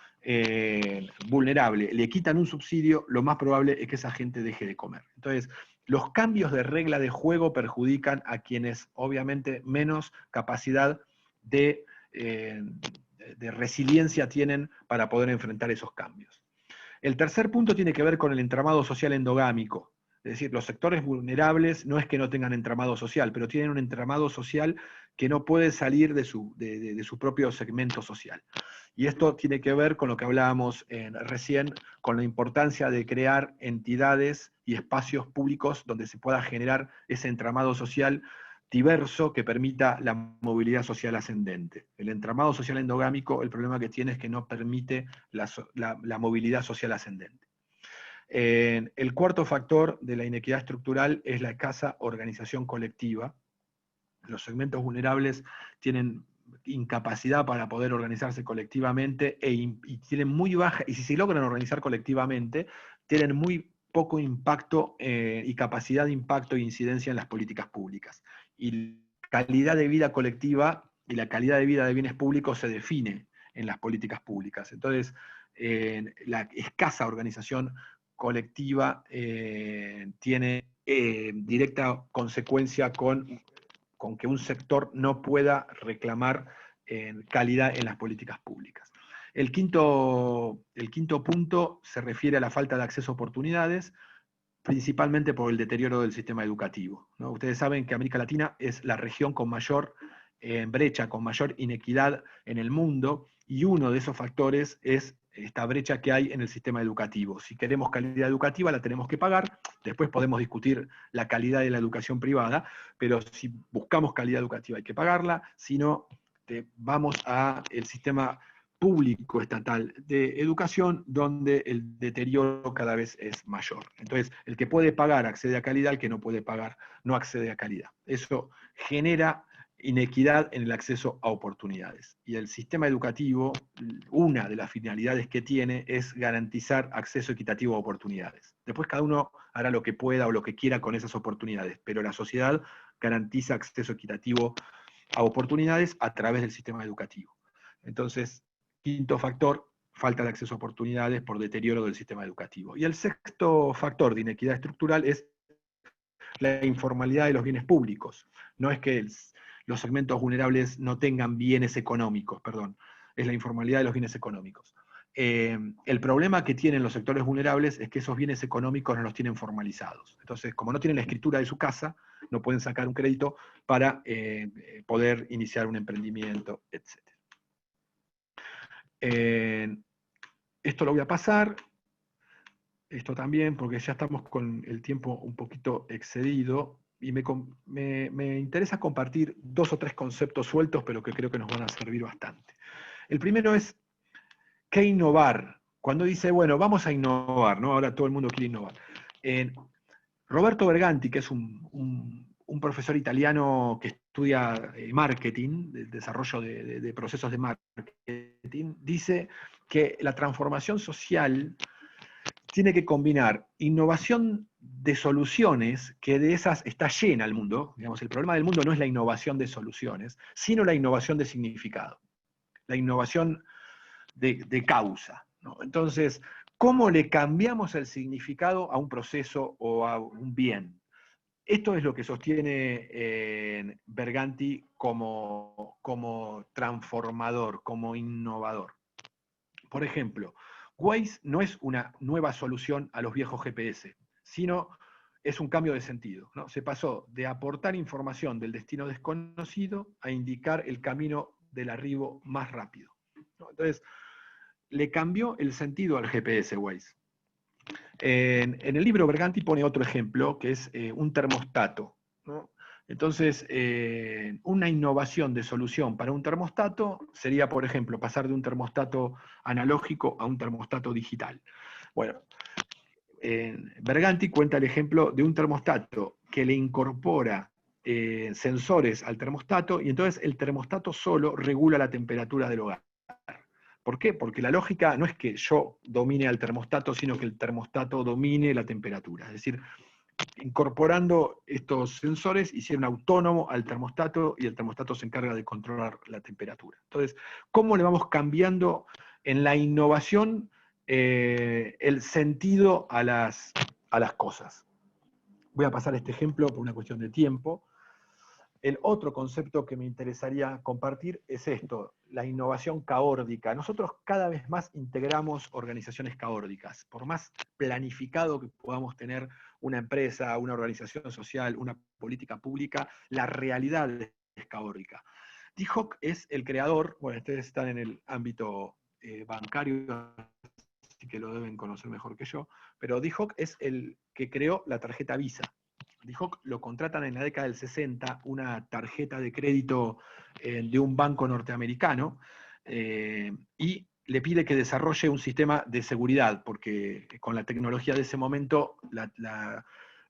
vulnerable le quitan un subsidio, lo más probable es que esa gente deje de comer. Entonces, los cambios de regla de juego perjudican a quienes obviamente menos capacidad de resiliencia tienen para poder enfrentar esos cambios. El tercer punto tiene que ver con el entramado social endogámico. Es decir, los sectores vulnerables no es que no tengan entramado social, pero tienen un entramado social que no puede salir de su propio segmento social. Y esto tiene que ver con lo que hablábamos recién, con la importancia de crear entidades y espacios públicos donde se pueda generar ese entramado social diverso que permita la movilidad social ascendente. El entramado social endogámico, el problema que tiene es que no permite la movilidad social ascendente. El cuarto factor de la inequidad estructural es la escasa organización colectiva. Los segmentos vulnerables tienen incapacidad para poder organizarse colectivamente y tienen muy baja, y si se logran organizar colectivamente, tienen muy poco impacto y capacidad de impacto e incidencia en las políticas públicas. Y la calidad de vida colectiva y la calidad de vida de bienes públicos se define en las políticas públicas. Entonces, la escasa organización colectiva tiene directa consecuencia con que un sector no pueda reclamar calidad en las políticas públicas. El quinto punto se refiere a la falta de acceso a oportunidades, principalmente por el deterioro del sistema educativo, ¿no? Ustedes saben que América Latina es la región con mayor brecha, con mayor inequidad en el mundo, y uno de esos factores es esta brecha que hay en el sistema educativo. Si queremos calidad educativa la tenemos que pagar, después podemos discutir la calidad de la educación privada, pero si buscamos calidad educativa hay que pagarla, si no, vamos al sistema público estatal de educación, donde el deterioro cada vez es mayor. Entonces, el que puede pagar accede a calidad, el que no puede pagar no accede a calidad. Eso genera inequidad en el acceso a oportunidades. Y el sistema educativo, una de las finalidades que tiene es garantizar acceso equitativo a oportunidades. Después cada uno hará lo que pueda o lo que quiera con esas oportunidades, pero la sociedad garantiza acceso equitativo a oportunidades a través del sistema educativo. Entonces, quinto factor, falta de acceso a oportunidades por deterioro del sistema educativo. Y el sexto factor de inequidad estructural es la informalidad de los bienes públicos. No es que los segmentos vulnerables no tengan bienes económicos, perdón, es la informalidad de los bienes económicos. El problema que tienen los sectores vulnerables es que esos bienes económicos no los tienen formalizados. Entonces, como no tienen la escritura de su casa, no pueden sacar un crédito para poder iniciar un emprendimiento, etc. Esto lo voy a pasar, esto también, porque ya estamos con el tiempo un poquito excedido, y me interesa compartir 2 o 3 conceptos sueltos, pero que creo que nos van a servir bastante. El primero es, ¿qué innovar? Cuando dice, bueno, vamos a innovar, ¿no? Ahora todo el mundo quiere innovar. Roberto Berganti, que es un profesor italiano que estudia marketing, el desarrollo de procesos de marketing, dice que la transformación social tiene que combinar innovación de soluciones, que de esas está llena el mundo. Digamos, el problema del mundo no es la innovación de soluciones, sino la innovación de significado, la innovación de causa, ¿no? Entonces, ¿cómo le cambiamos el significado a un proceso o a un bien? Esto es lo que sostiene Berganti como transformador, como innovador. Por ejemplo, Waze no es una nueva solución a los viejos GPS, sino es un cambio de sentido, ¿no? Se pasó de aportar información del destino desconocido a indicar el camino del arribo más rápido, ¿no? Entonces, le cambió el sentido al GPS Waze. En el libro Berganti pone otro ejemplo, que es un termostato, ¿no? Entonces, una innovación de solución para un termostato sería, por ejemplo, pasar de un termostato analógico a un termostato digital. Bueno, Berganti cuenta el ejemplo de un termostato que le incorpora sensores al termostato, y entonces el termostato solo regula la temperatura del hogar. ¿Por qué? Porque la lógica no es que yo domine al termostato, sino que el termostato domine la temperatura. Es decir, incorporando estos sensores, hicieron autónomo al termostato, y el termostato se encarga de controlar la temperatura. Entonces, ¿cómo le vamos cambiando en la innovación el sentido a las cosas? Voy a pasar este ejemplo por una cuestión de tiempo. El otro concepto que me interesaría compartir es esto, la innovación caórdica. Nosotros cada vez más integramos organizaciones caórdicas. Por más planificado que podamos tener una empresa, una organización social, una política pública, la realidad es caórdica. D. Hoc es el creador, bueno, ustedes están en el ámbito bancario, así que lo deben conocer mejor que yo, pero D. Hoc es el que creó la tarjeta Visa. D. Hoc lo contratan en la década del 60, una tarjeta de crédito de un banco norteamericano, y le pide que desarrolle un sistema de seguridad, porque con la tecnología de ese momento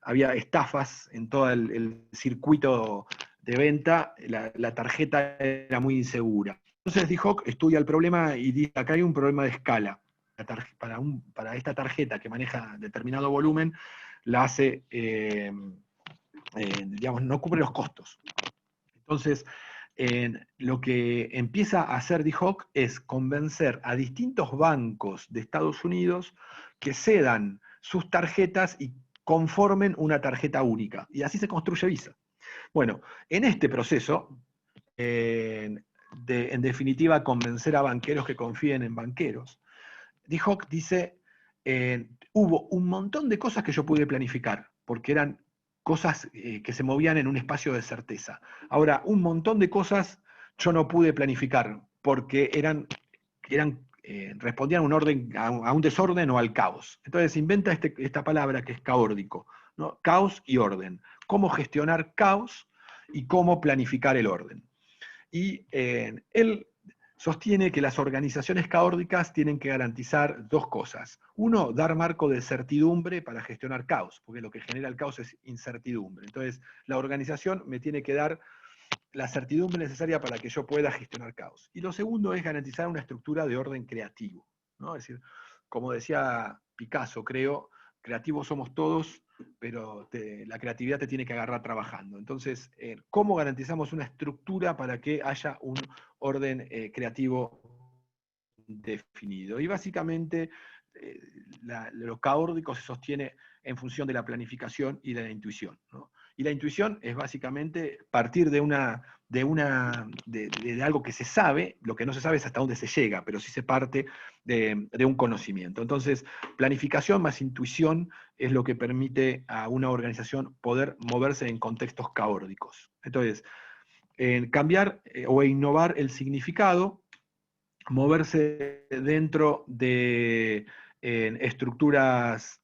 había estafas en todo el circuito de venta, la tarjeta era muy insegura. Entonces D. Hoc estudia el problema y dice, acá hay un problema de escala. Para esta tarjeta que maneja determinado volumen, la hace, digamos, no cubre los costos. Entonces, lo que empieza a hacer D. Hoc es convencer a distintos bancos de Estados Unidos que cedan sus tarjetas y conformen una tarjeta única. Y así se construye Visa. Bueno, en este proceso, en definitiva, convencer a banqueros que confíen en banqueros, D. Hoc dice, hubo un montón de cosas que yo pude planificar, porque eran cosas que se movían en un espacio de certeza. Ahora, un montón de cosas yo no pude planificar, porque eran respondían a un orden, a un desorden o al caos. Entonces inventa esta palabra que es caórdico, ¿no? Caos y orden. Cómo gestionar caos y cómo planificar el orden. Y él sostiene que las organizaciones caórdicas tienen que garantizar dos cosas. Uno, dar marco de certidumbre para gestionar caos, porque lo que genera el caos es incertidumbre. Entonces, la organización me tiene que dar la certidumbre necesaria para que yo pueda gestionar caos. Y lo segundo es garantizar una estructura de orden creativo, ¿no? Es decir, como decía Picasso, creo, creativos somos todos, pero la creatividad te tiene que agarrar trabajando. Entonces, ¿cómo garantizamos una estructura para que haya un orden creativo definido? Y básicamente lo caórdico se sostiene en función de la planificación y de la intuición, ¿no? Y la intuición es básicamente partir de algo que se sabe. Lo que no se sabe es hasta dónde se llega, pero sí se parte de un conocimiento. Entonces, planificación más intuición es lo que permite a una organización poder moverse en contextos caórdicos. Entonces, cambiar o innovar el significado, moverse dentro de estructuras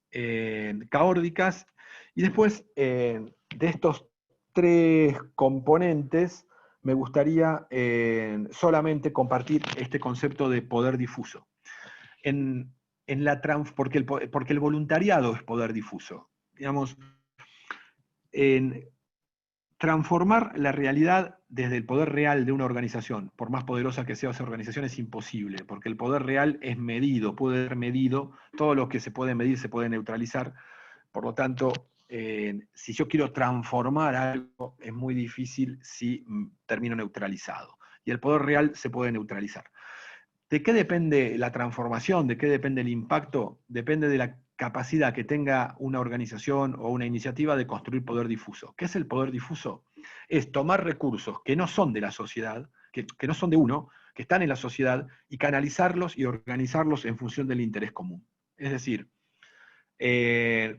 caórdicas, y después de estos tres componentes me gustaría solamente compartir este concepto de poder difuso. Porque el voluntariado es poder difuso. Digamos, en transformar la realidad desde el poder real de una organización, por más poderosa que sea esa organización, es imposible, porque el poder real es medido, puede ser medido, todo lo que se puede medir se puede neutralizar. Por lo tanto, si yo quiero transformar algo, es muy difícil si termino neutralizado. Y el poder real se puede neutralizar. ¿De qué depende la transformación? ¿De qué depende el impacto? Depende de la capacidad que tenga una organización o una iniciativa de construir poder difuso. ¿Qué es el poder difuso? Es tomar recursos que no son de la sociedad, que no son de uno, que están en la sociedad, y canalizarlos y organizarlos en función del interés común. Es decir,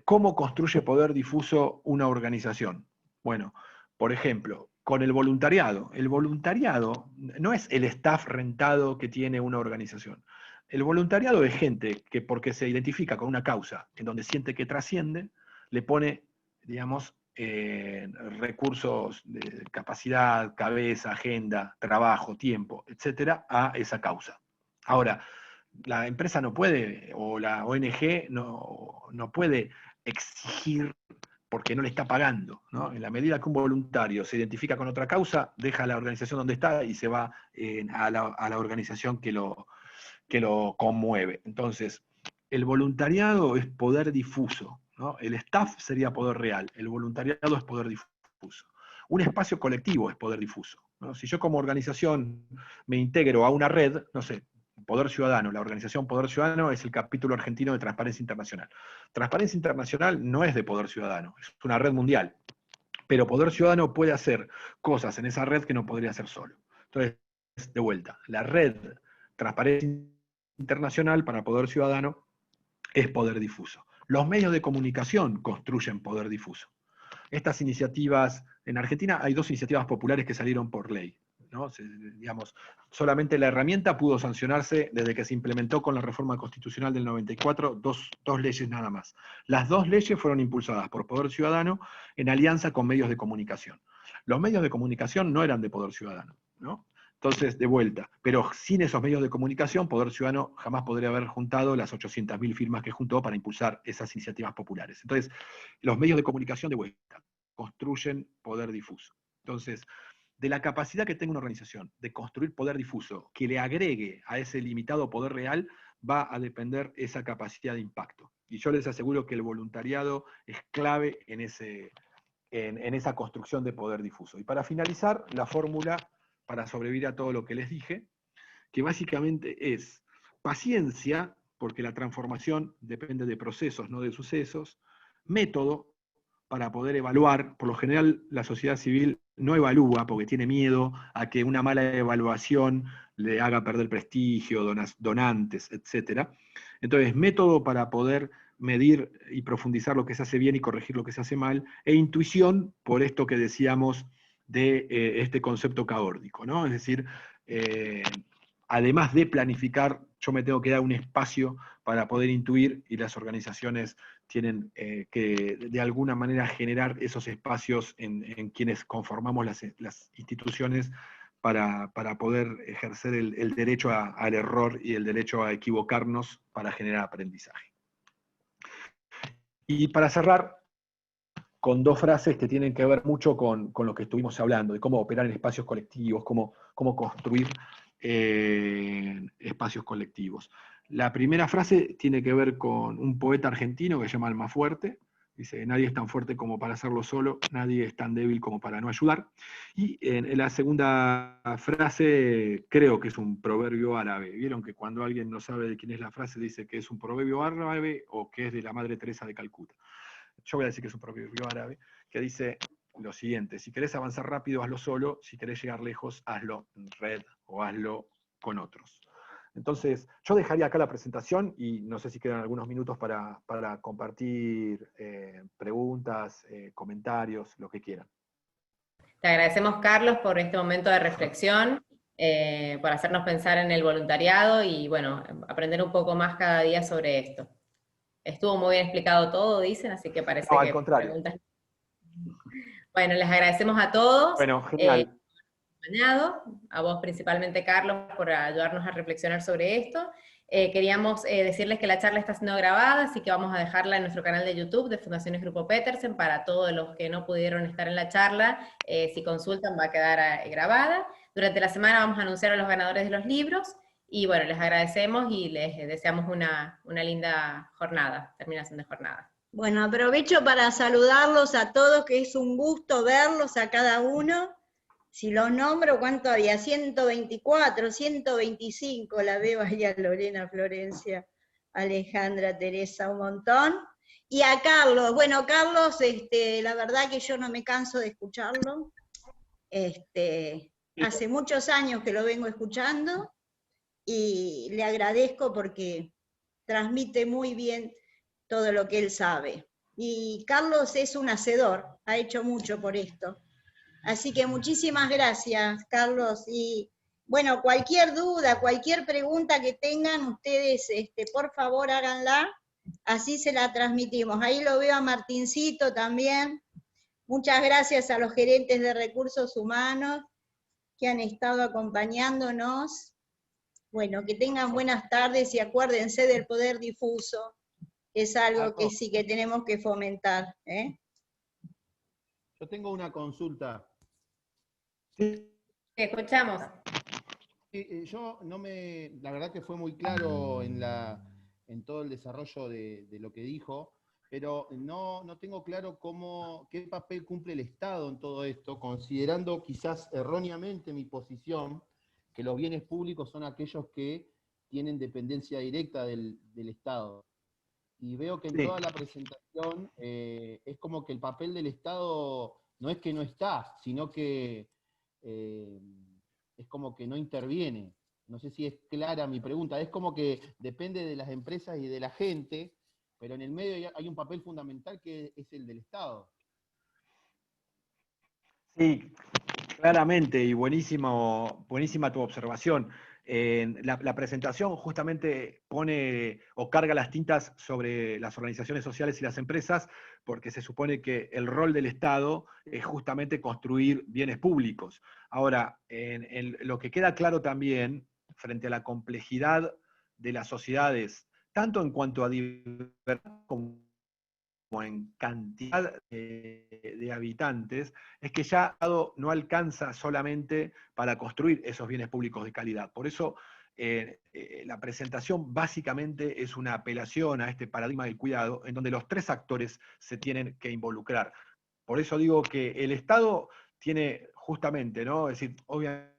¿cómo construye poder difuso una organización? Bueno, por ejemplo, con el voluntariado. El voluntariado no es el staff rentado que tiene una organización. El voluntariado es gente que, porque se identifica con una causa en donde siente que trasciende, le pone, digamos, recursos de capacidad, cabeza, agenda, trabajo, tiempo, etcétera, a esa causa. Ahora, la empresa no puede, o la ONG no puede exigir porque no le está pagando, ¿no? En la medida que un voluntario se identifica con otra causa, deja la organización donde está y se va a la organización que lo conmueve. Entonces, el voluntariado es poder difuso, ¿no? El staff sería poder real, el voluntariado es poder difuso. Un espacio colectivo es poder difuso, ¿no? Si yo como organización me integro a una red, no sé, Poder Ciudadano, la organización Poder Ciudadano es el capítulo argentino de Transparencia Internacional. Transparencia Internacional no es de Poder Ciudadano, es una red mundial, pero Poder Ciudadano puede hacer cosas en esa red que no podría hacer solo. Entonces, de vuelta, la red Transparencia Internacional para Poder Ciudadano es poder difuso. Los medios de comunicación construyen poder difuso. Estas iniciativas, en Argentina hay dos iniciativas populares que salieron por ley, ¿no? Digamos, solamente la herramienta pudo sancionarse desde que se implementó con la reforma constitucional del 94, dos leyes nada más. Las dos leyes fueron impulsadas por Poder Ciudadano en alianza con medios de comunicación. Los medios de comunicación no eran de Poder Ciudadano, ¿no? Entonces, de vuelta, pero sin esos medios de comunicación, Poder Ciudadano jamás podría haber juntado las 800.000 firmas que juntó para impulsar esas iniciativas populares. Entonces, los medios de comunicación, de vuelta, construyen poder difuso. Entonces, de la capacidad que tenga una organización de construir poder difuso, que le agregue a ese limitado poder real, va a depender esa capacidad de impacto. Y yo les aseguro que el voluntariado es clave en esa construcción de poder difuso. Y para finalizar, la fórmula para sobrevivir a todo lo que les dije, que básicamente es paciencia, porque la transformación depende de procesos, no de sucesos; método, para poder evaluar. Por lo general, la sociedad civil no evalúa porque tiene miedo a que una mala evaluación le haga perder prestigio, donantes, etc. Entonces, método para poder medir y profundizar lo que se hace bien y corregir lo que se hace mal; e intuición, por esto que decíamos de este concepto caórdico, ¿no? Es decir, además de planificar, yo me tengo que dar un espacio para poder intuir, y las organizaciones tienen que de alguna manera generar esos espacios en quienes conformamos las instituciones para poder ejercer el derecho al error y el derecho a equivocarnos para generar aprendizaje. Y para cerrar, con dos frases que tienen que ver mucho con lo que estuvimos hablando, de cómo operar en espacios colectivos, cómo construir espacios colectivos. La primera frase tiene que ver con un poeta argentino que se llama Almafuerte. Dice: nadie es tan fuerte como para hacerlo solo, nadie es tan débil como para no ayudar. Y en la segunda frase creo que es un proverbio árabe. Vieron que cuando alguien no sabe de quién es la frase, dice que es un proverbio árabe o que es de la Madre Teresa de Calcuta. Yo voy a decir que es un proverbio árabe, que dice lo siguiente: si querés avanzar rápido, hazlo solo; si querés llegar lejos, hazlo en red o hazlo con otros. Entonces, yo dejaría acá la presentación y no sé si quedan algunos minutos para compartir preguntas, comentarios, lo que quieran. Te agradecemos, Carlos, por este momento de reflexión, por hacernos pensar en el voluntariado y, bueno, aprender un poco más cada día sobre esto. Estuvo muy bien explicado todo, dicen, así que parece No, al que contrario. preguntas. Bueno, les agradecemos a todos. Bueno, genial. A vos principalmente, Carlos, por ayudarnos a reflexionar sobre esto. Queríamos decirles que la charla está siendo grabada, así que vamos a dejarla en nuestro canal de YouTube de Fundaciones Grupo Petersen para todos los que no pudieron estar en la charla. Si consultan, va a quedar grabada. Durante la semana vamos a anunciar a los ganadores de los libros, y bueno, les agradecemos y les deseamos una linda jornada, terminación de jornada. Bueno, aprovecho para saludarlos a todos, que es un gusto verlos a cada uno. Si los nombro, ¿cuánto había? 124, 125, la veo ahí a Lorena, Florencia, Alejandra, Teresa, un montón. Y a Carlos, bueno, Carlos, la verdad que yo no me canso de escucharlo. Hace muchos años que lo vengo escuchando y le agradezco porque transmite muy bien todo lo que él sabe. Y Carlos es un hacedor, ha hecho mucho por esto. Así que muchísimas gracias, Carlos. Y bueno, cualquier duda, cualquier pregunta que tengan ustedes, por favor háganla, así se la transmitimos. Ahí lo veo a Martincito también. Muchas gracias a los gerentes de recursos humanos que han estado acompañándonos. Bueno, que tengan buenas tardes y acuérdense del poder difuso. Es algo que sí que tenemos que fomentar. Yo tengo una consulta. Sí. Escuchamos. Yo la verdad que fue muy claro en todo el desarrollo de lo que dijo, pero no tengo claro qué papel cumple el Estado en todo esto, considerando quizás erróneamente mi posición, que los bienes públicos son aquellos que tienen dependencia directa del Estado. Y veo que en toda la presentación es como que el papel del Estado no es que no está, sino que es como que no interviene. No sé si es clara mi pregunta. Es como que depende de las empresas y de la gente, pero en el medio hay un papel fundamental que es el del Estado. Sí, claramente, y buenísima tu observación. La presentación justamente pone o carga las tintas sobre las organizaciones sociales y las empresas, porque se supone que el rol del Estado es justamente construir bienes públicos. Ahora, en lo que queda claro también, frente a la complejidad de las sociedades, tanto en cuanto a diversidad como en cantidad de habitantes, es que ya el Estado no alcanza solamente para construir esos bienes públicos de calidad. Por eso la presentación básicamente es una apelación a este paradigma del cuidado, en donde los tres actores se tienen que involucrar. Por eso digo que el Estado tiene justamente, ¿no? Es decir, obviamente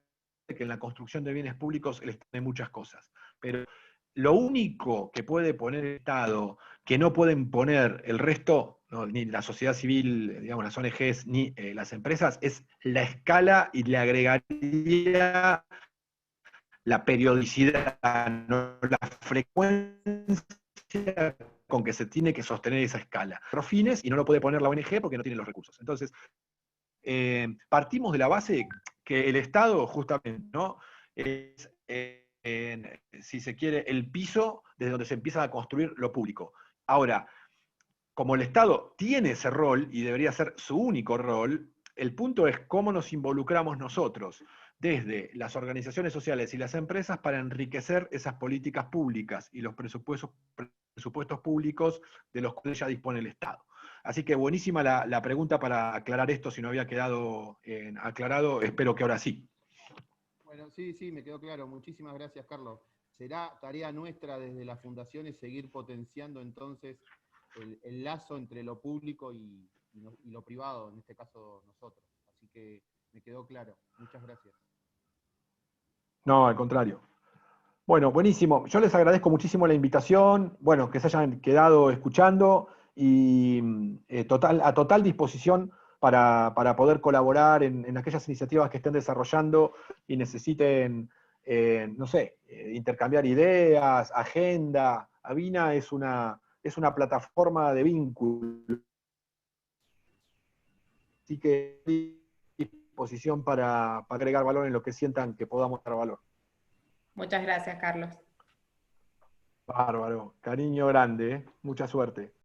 que en la construcción de bienes públicos el Estado tiene muchas cosas, pero lo único que puede poner el Estado, que no pueden poner el resto, ¿no?, ni la sociedad civil, digamos, las ONGs, ni las empresas, es la escala, y le agregaría la periodicidad, ¿no?, la frecuencia con que se tiene que sostener esa escala. Los fines, y no lo puede poner la ONG porque no tiene los recursos. Entonces, partimos de la base que el Estado, justamente, ¿no?, es si se quiere, el piso desde donde se empieza a construir lo público. Ahora, como el Estado tiene ese rol, y debería ser su único rol, el punto es cómo nos involucramos nosotros, desde las organizaciones sociales y las empresas, para enriquecer esas políticas públicas y los presupuestos públicos de los cuales ya dispone el Estado. Así que buenísima la pregunta para aclarar esto, si no había quedado aclarado, espero que ahora sí. Bueno, sí, me quedó claro. Muchísimas gracias, Carlos. Será tarea nuestra desde las fundaciones seguir potenciando entonces el lazo entre lo público y lo privado, en este caso nosotros. Así que me quedó claro. Muchas gracias. No, al contrario. Bueno, buenísimo. Yo les agradezco muchísimo la invitación, bueno, que se hayan quedado escuchando y a total disposición para poder colaborar en aquellas iniciativas que estén desarrollando y necesiten, no sé, intercambiar ideas, agenda. Avina es una plataforma de vínculo, así que disposición para agregar valor en lo que sientan que podamos dar valor. Muchas gracias, Carlos. Bárbaro, cariño grande, mucha suerte.